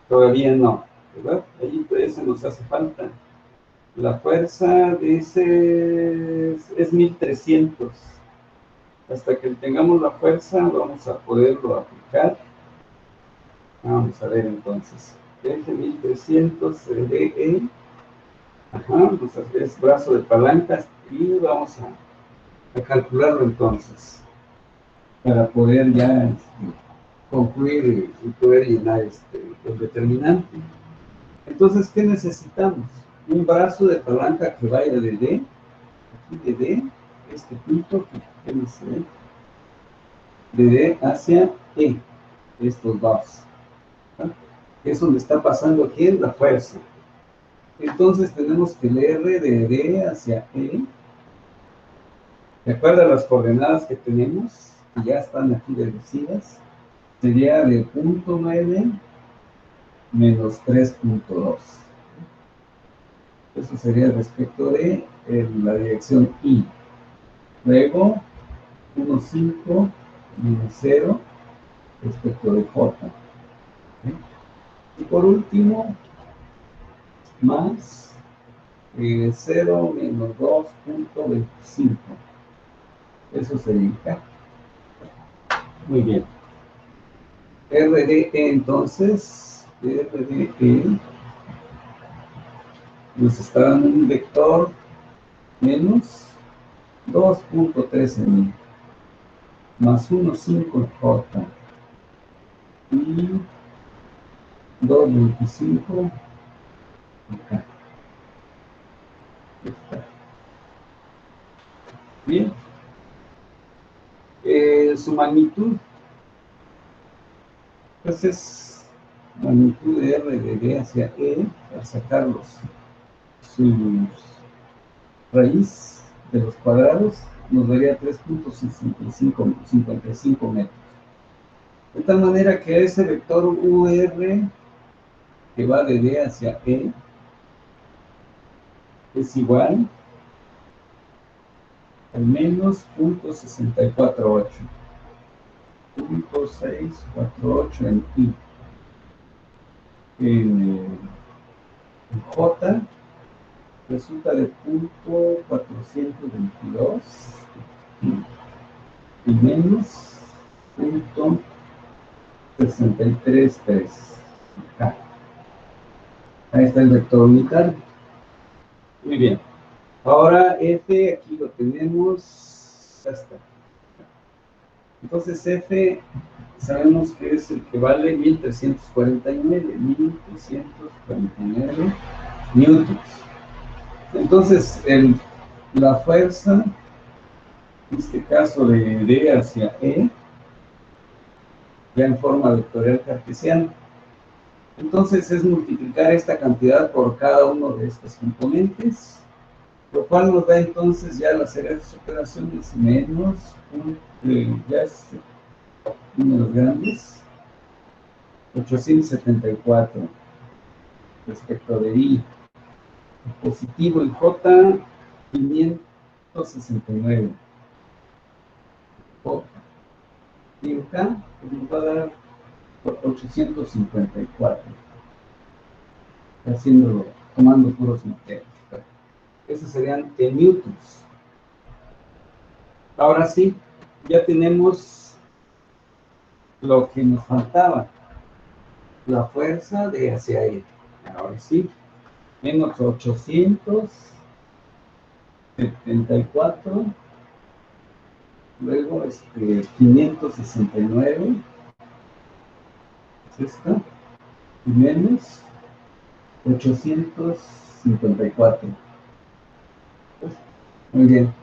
Todavía no, ¿verdad? Allí todavía se nos hace falta. La fuerza dice es 1300. Hasta que tengamos la fuerza vamos a poderlo aplicar. Vamos a ver entonces. F 1300 DE. Ajá, pues es brazo de palancas y vamos a calcularlo entonces para poder ya concluir y poder llenar el determinante. Entonces, ¿qué necesitamos? Un brazo de palanca que vaya de D, aquí de D, este punto que dice de D hacia E, estos dos, ¿no? Es donde está pasando aquí la fuerza. Entonces tenemos que el R de D hacia E, de acuerdo a las coordenadas que tenemos, que ya están aquí deducidas, sería de 0.9 menos 3.2. Eso sería respecto de la dirección I. Luego, 1,5 menos 0 respecto de J. ¿Sí? Y por último, más 0 menos 2.25. Eso sería K. Muy bien. RDE entonces, RDE nos está dando un vector menos 2.13 más 1,5 J y 2.25 acá. Bien. Su magnitud, pues es magnitud de R de D hacia E, para sacar sus raíz de los cuadrados, nos daría 3.55 metros. De tal manera que ese vector UR que va de D hacia E es igual al menos 0.648. 0.648 en I. En J resulta de 0.422 y menos 0.633. Acá. Ahí está el vector unitario. Muy bien. Ahora F, aquí lo tenemos. Ya está. Entonces F, sabemos que es el que vale 1349 newtons. Entonces, la fuerza, en este caso de D hacia E, ya en forma vectorial cartesiana. Entonces es multiplicar esta cantidad por cada uno de estos componentes, lo cual nos da entonces ya las operaciones menos, ya es números grandes, 874 respecto de I, positivo en J, 569. J. Y acá nos va a dar 854. Haciéndolo, tomando puros materiales. Esos serían en newtons. Ahora sí, ya tenemos lo que nos faltaba. La fuerza de hacia ahí. Ahora sí, menos 874 luego 569, es esta, y menos 854. Muy bien.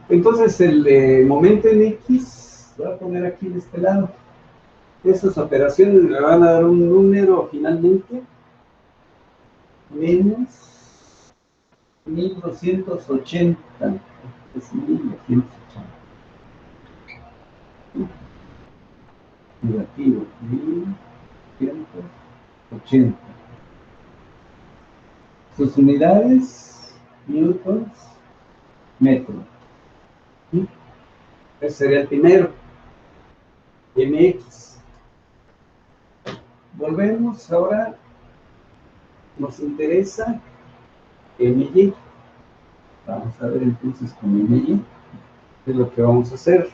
Entonces el momento en X, voy a poner aquí de este lado. Esas operaciones me van a dar un número finalmente menos 1280. Es 1280. Negativo, 1180. Sus unidades, newtons, metro. Ese sería el primero. MX. Volvemos ahora, nos interesa MY. Vamos a ver entonces con MY qué es lo que vamos a hacer.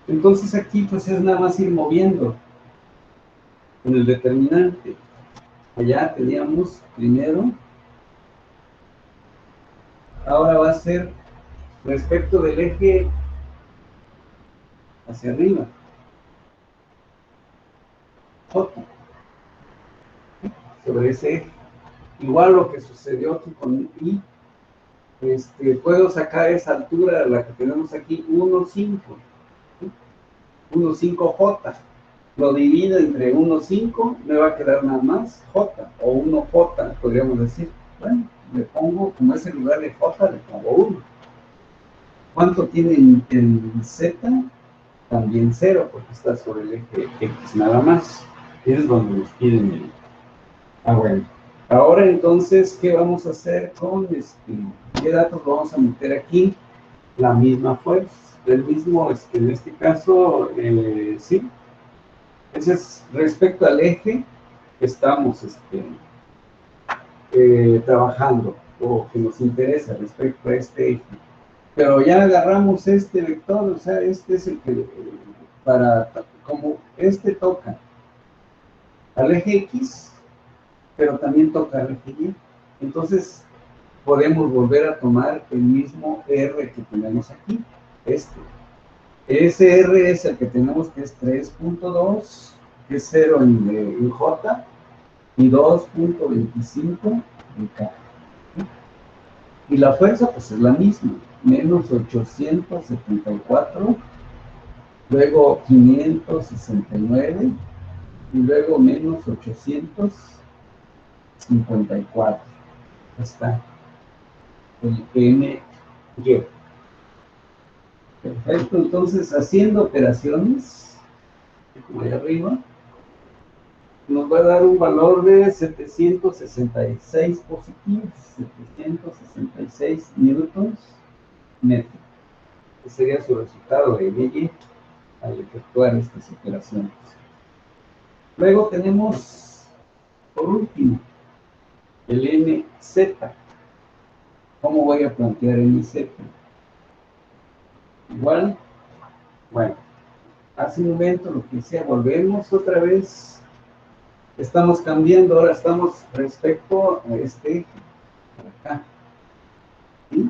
Entonces aquí pues es nada más ir moviendo en el determinante. Allá teníamos primero, ahora va a ser respecto del eje hacia arriba, J, sobre ese eje. Igual lo que sucedió aquí con I, puedo sacar esa altura, la que tenemos aquí, 1,5, 1,5J. Lo divido entre 1,5, me va a quedar nada más J, o 1J, podríamos decir. Bueno, le pongo, como es el lugar de J, le pongo 1. ¿Cuánto tiene en Z? También 0, porque está sobre el eje X nada más. Es donde nos piden el... bueno. Ahora entonces, ¿qué vamos a hacer con qué datos vamos a meter aquí? La misma fuerza, el mismo, en este caso, sí. Ese es respecto al eje que estamos trabajando, o que nos interesa respecto a este eje. Pero ya agarramos este vector, o sea, este es el que, como este toca al eje X, pero también toca al eje Y. Entonces, podemos volver a tomar el mismo R que tenemos aquí, Ese R es el que tenemos, que es 3.2, que es 0 en J, y 2.25 en K. Y la fuerza, pues es la misma, menos 874, luego 569, y luego menos 854. Está el MY. Perfecto, entonces haciendo operaciones, como ahí arriba, nos va a dar un valor de 766 positivos, 766 newtons metro. Ese sería su resultado de MY al efectuar estas operaciones. Luego tenemos, por último, el MZ. ¿Cómo voy a plantear MZ? Igual, bueno, hace un momento lo que decía, volvemos otra vez, estamos cambiando, ahora estamos respecto a este eje, por acá, ¿sí?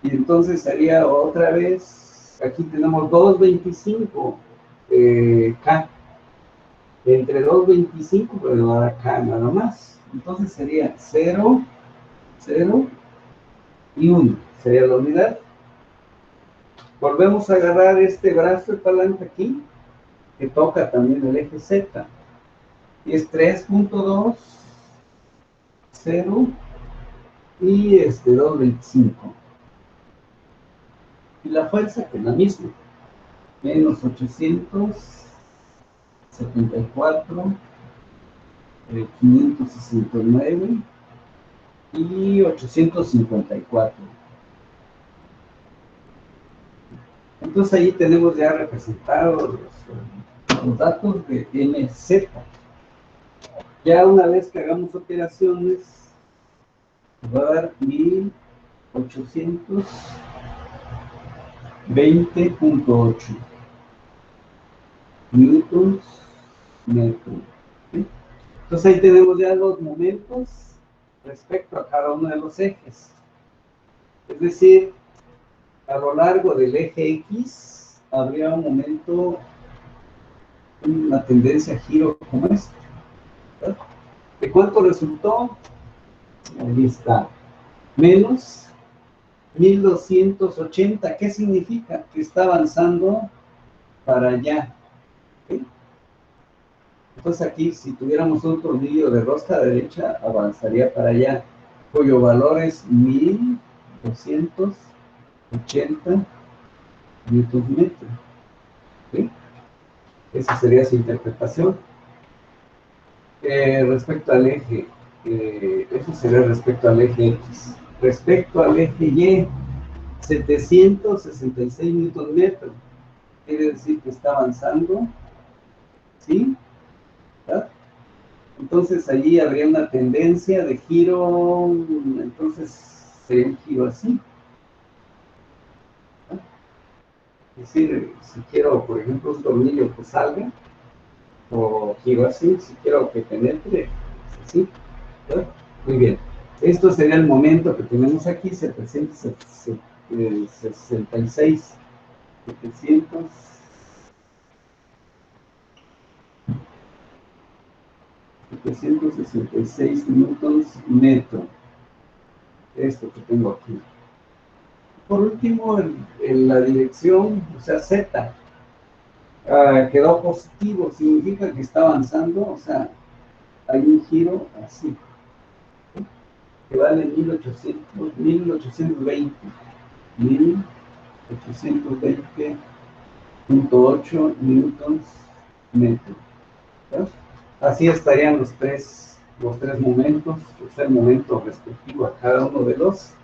Y entonces sería otra vez, aquí tenemos 225 K, entre 225, pero no da K nada más, entonces sería 0, 0 y 1, sería la unidad. Volvemos a agarrar este brazo de palanca aquí, que toca también el eje Z, y es 3.2, 0 y 2.25. Y la fuerza, que es la misma, menos 874, 569 y 854. Entonces ahí tenemos ya representados los datos de MZ. Ya una vez que hagamos operaciones, nos va a dar 1820.8 newtons metro. ¿Sí? Entonces ahí tenemos ya los momentos respecto a cada uno de los ejes. Es decir, a lo largo del eje X habría un momento, una tendencia a giro como este, ¿verdad? ¿De cuánto resultó? Ahí está. Menos 1280. ¿Qué significa? Que está avanzando para allá. ¿Sí? Entonces aquí, si tuviéramos un tornillo de rosca derecha, avanzaría para allá, cuyo valor es 1280 newton metro. ¿Sí? Esa sería su interpretación. Respecto al eje, eso sería respecto al eje X. Respecto al eje Y, 766 newton metro. Quiere decir que está avanzando, ¿sí? ¿Verdad? Entonces allí habría una tendencia de giro, entonces sería un giro así. ¿Verdad? Es decir, si quiero, por ejemplo, un tornillo que salga, o giro así, si quiero que penetre, así. ¿Verdad? Muy bien. Esto sería el momento que tenemos aquí, 766. 766 newtons metro. Esto que tengo aquí. Por último, en la dirección, o sea, Z, quedó positivo, significa que está avanzando, o sea, hay un giro así, ¿sí? Que vale 1820, 1820.8 newtons metro. ¿Sí? Así estarían los tres momentos, o sea, el momento respectivo a cada uno de los,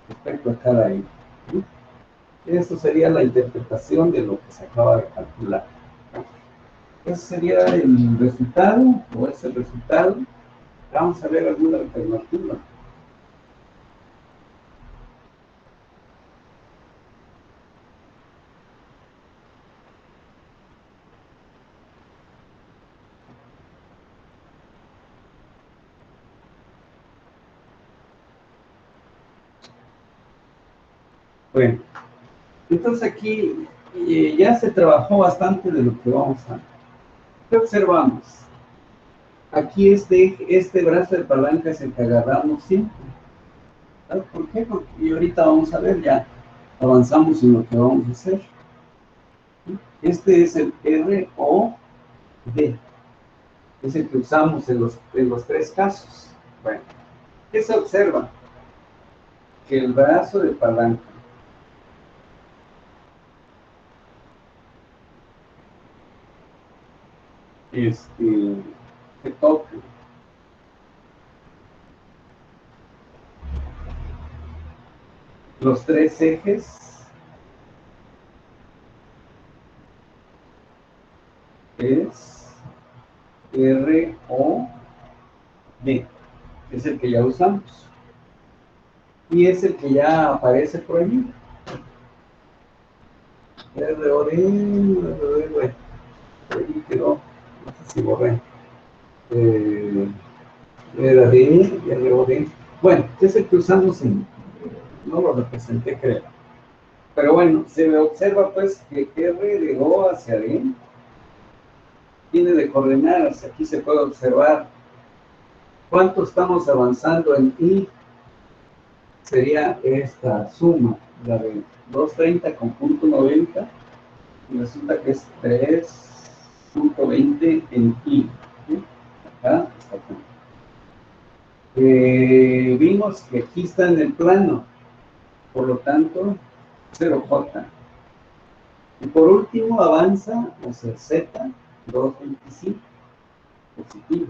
respecto a cada eje. ¿Sí? Eso sería la interpretación de lo que se acaba de calcular. Ese sería el resultado, o es el resultado. Vamos a ver alguna alternativa. Bueno, entonces aquí ya se trabajó bastante de lo que vamos a... ¿Qué observamos? Aquí este brazo de palanca es el que agarramos siempre. ¿Sabes por qué? Porque y ahorita vamos a ver, ya avanzamos en lo que vamos a hacer. Este es el ROD. Es el que usamos en los tres casos. Bueno, ¿qué se observa? Que el brazo de palanca que toca los tres ejes es ROD, es el que ya usamos y es el que ya aparece por allí. ROD, bueno, por allí quedó, no sé si borré. Era D, ROD. Bueno, es el que usamos no lo representé, creo. Pero bueno, se observa pues que R de O hacia D tiene de coordenadas. Aquí se puede observar cuánto estamos avanzando en I. Sería esta suma, la de 230 con punto 90. Y resulta que es 3.20 en I. ¿Sí? Acá, hasta acá. Vimos que aquí está en el plano, por lo tanto, 0J. Y por último avanza hacia Z, 225, positivo.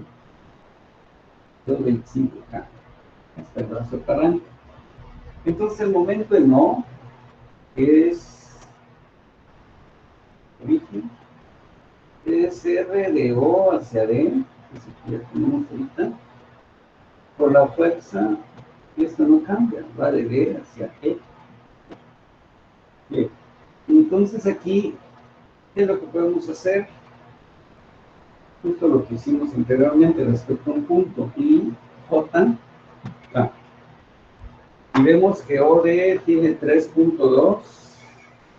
225 acá, hasta el brazo de palanca. Entonces el momento en O es origen, es R de O hacia D, eso que ya tenemos ahorita, por la fuerza, esto no cambia, va de D hacia E. Bien, entonces aquí, ¿qué es lo que podemos hacer? Justo lo que hicimos anteriormente respecto a un punto, y J vemos que OD tiene 3.2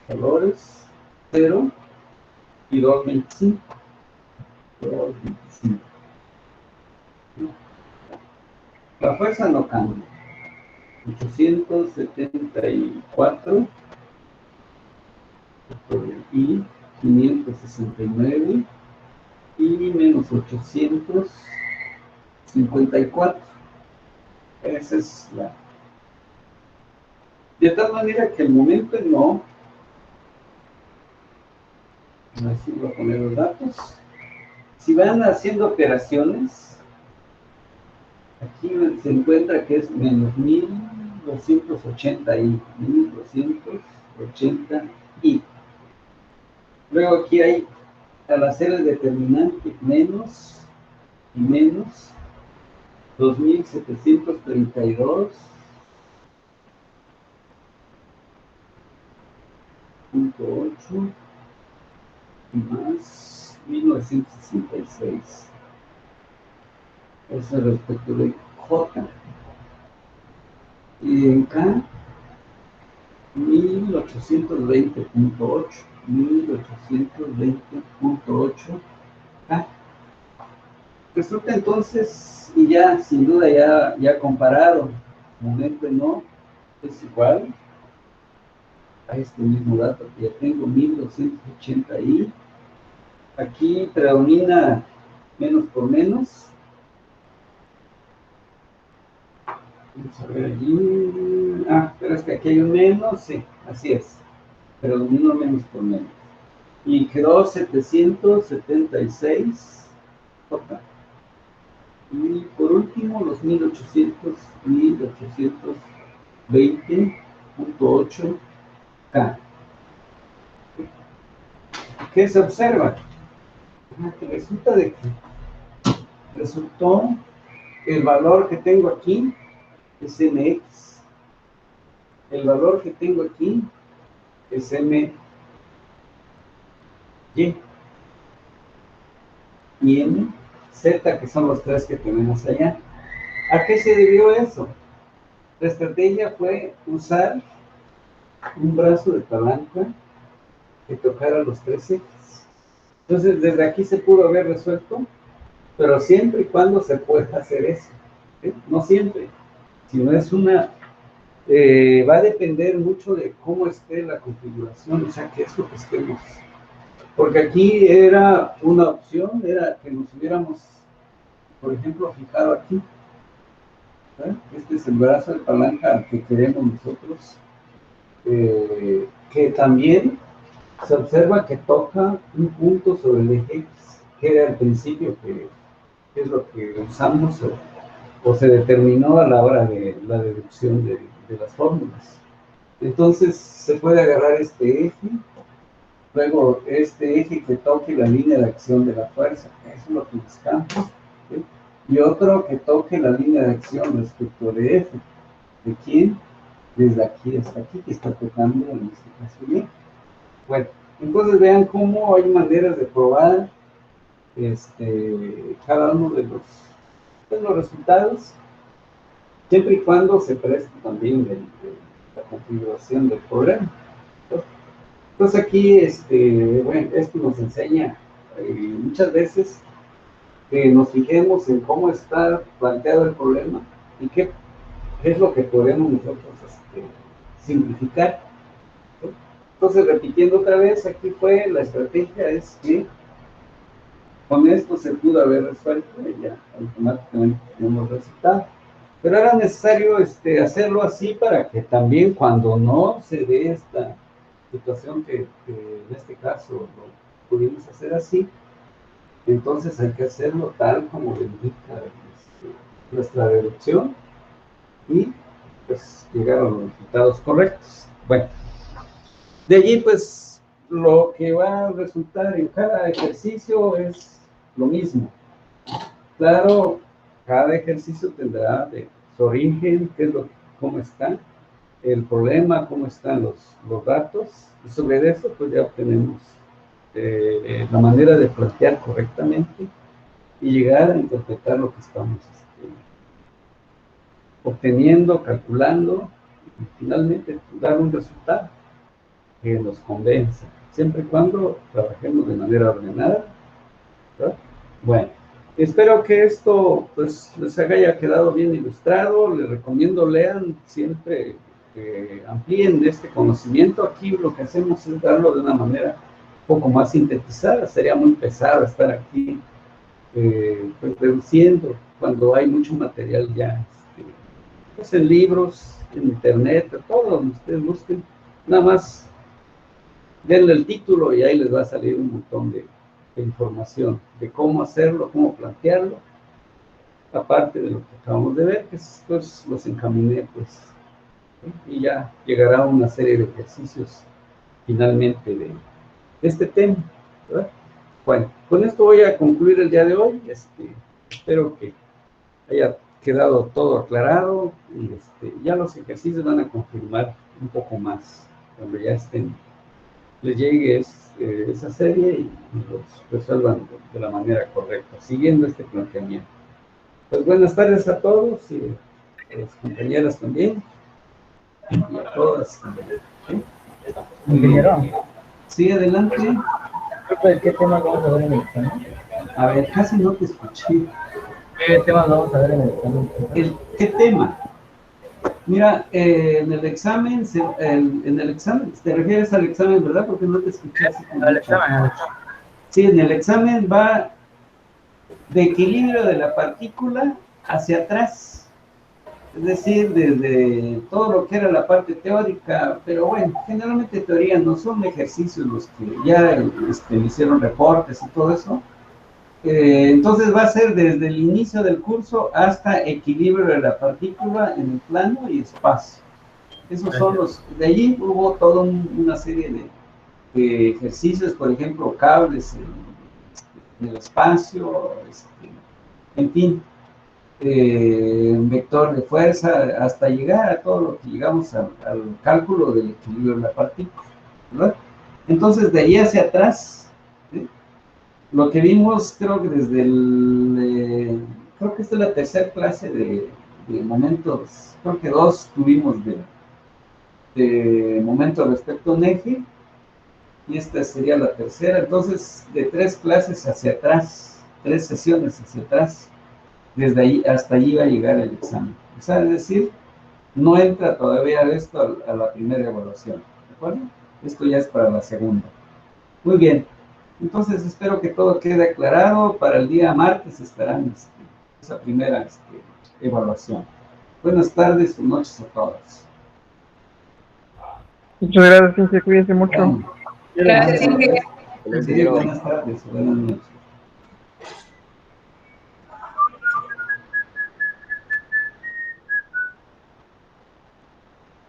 valores, 0 y 2.25. 2.25. La fuerza no cambia. 874 y 569 y menos 854. Esa es la... De tal manera que el momento no... Así voy a poner los datos. Si van haciendo operaciones, aquí se encuentra que es menos 1280 y 1280 y. Luego aquí hay, al hacer el determinante, menos y menos 2732.8 más 1966. Eso respecto de J. Y en K, 1820.8. 1820.8 K. Resulta entonces, y ya sin duda ya comparado, momento no es igual a este mismo dato que ya tengo, 1280i. Aquí predomina menos por menos. Vamos a ver allí. Pero es que aquí hay un menos, sí, así es. Predomina menos por menos. Y quedó 776 J. Y por último, los 1820.8 K. ¿Qué se observa? Que resulta de que resultó el valor que tengo aquí es MX. El valor que tengo aquí es MY. Y MZ, que son los tres que tenemos allá. ¿A qué se debió eso? La estrategia fue usar un brazo de palanca que tocara los tres ejes. Entonces, desde aquí se pudo haber resuelto, pero siempre y cuando se pueda hacer eso. ¿Sí? No siempre, sino es una... va a depender mucho de cómo esté la configuración, o sea, qué es lo que estemos. Porque aquí era una opción, era que nos hubiéramos, por ejemplo, fijado aquí. ¿Sí? Este es el brazo de palanca que queremos nosotros, que también se observa que toca un punto sobre el eje X, que era al principio, que es lo que usamos o se determinó a la hora de la deducción de las fórmulas. Entonces se puede agarrar este eje, luego este eje que toque la línea de acción de la fuerza, eso es lo que buscamos, ¿sí? Y otro que toque la línea de acción respecto de F. ¿De quién? Desde aquí hasta aquí, que está tocando en este caso bien. Bueno, entonces vean cómo hay maneras de probar cada uno de los resultados, siempre y cuando se preste también de la configuración del problema. Entonces aquí, bueno, esto nos enseña muchas veces que nos fijemos en cómo está planteado el problema y qué es lo que podemos nosotros simplificar. Entonces, repitiendo otra vez, aquí fue la estrategia, es que con esto se pudo haber resuelto y ya automáticamente tenemos resultado. Pero era necesario hacerlo así para que también cuando no se dé esta situación que en este caso lo pudimos hacer así, entonces hay que hacerlo tal como lo indica nuestra deducción y pues llegar a los resultados correctos. Bueno, de allí pues lo que va a resultar en cada ejercicio es lo mismo. Claro, cada ejercicio tendrá de su origen, qué es cómo está el problema, cómo están los datos, y sobre eso pues ya obtenemos la manera de plantear correctamente y llegar a interpretar lo que estamos obteniendo, calculando y finalmente dar un resultado que nos convenza, siempre y cuando trabajemos de manera ordenada, ¿verdad? Bueno, espero que esto pues les haya quedado bien ilustrado. Les recomiendo lean siempre, amplíen este conocimiento. Aquí lo que hacemos es darlo de una manera un poco más sintetizada. Sería muy pesado estar aquí pues reduciendo cuando hay mucho material ya pues en libros, en internet, todo donde ustedes busquen. Nada más denle el título y ahí les va a salir un montón de información de cómo hacerlo, cómo plantearlo, aparte de lo que acabamos de ver, que pues los encaminé, pues, y ya llegará una serie de ejercicios finalmente de este tema, ¿verdad? Bueno, con esto voy a concluir el día de hoy. Espero que haya quedado todo aclarado y ya los ejercicios van a confirmar un poco más cuando ya les llegue esa serie y los resuelvan de la manera correcta, siguiendo este planteamiento. Pues buenas tardes a todos y a las compañeras también y a todas. ¿Sí? Ingeniero, Sí, adelante. ¿qué tema vamos a ver en el examen? A ver, casi no te escuché. ¿Qué temas vamos a ver en el examen? ¿Qué tema? Mira, en el examen, te refieres al examen, ¿verdad? Porque no te escuché así como Al mucho. examen. Sí, en el examen va de equilibrio de la partícula hacia atrás. Es decir, desde todo lo que era la parte teórica, pero bueno, generalmente teoría no son ejercicios los que ya hicieron reportes y todo eso. Entonces va a ser desde el inicio del curso hasta equilibrio de la partícula en el plano y espacio. Esos son de allí hubo toda una serie de ejercicios, por ejemplo, cables en el espacio, en fin, vector de fuerza, hasta llegar a todo lo que llegamos al cálculo del equilibrio de la partícula, ¿verdad? Entonces, de ahí hacia atrás, ¿sí? Lo que vimos, creo que desde creo que esta es la tercera clase de momentos, creo que 2 tuvimos de momentos respecto a un eje, y esta sería la tercera. Entonces, de 3 clases hacia atrás, 3 sesiones hacia atrás, desde ahí hasta allí va a llegar el examen. O sea, es decir, no entra todavía esto a la primera evaluación, ¿de acuerdo? Esto ya es para la segunda. Muy bien. Entonces espero que todo quede aclarado. Para el día martes estarán esa primera evaluación. Buenas tardes o noches a todos. Muchas gracias, Cintia, cuídense mucho. Bueno, Gracias, Ingeniero. sí, buenas tardes o buenas noches.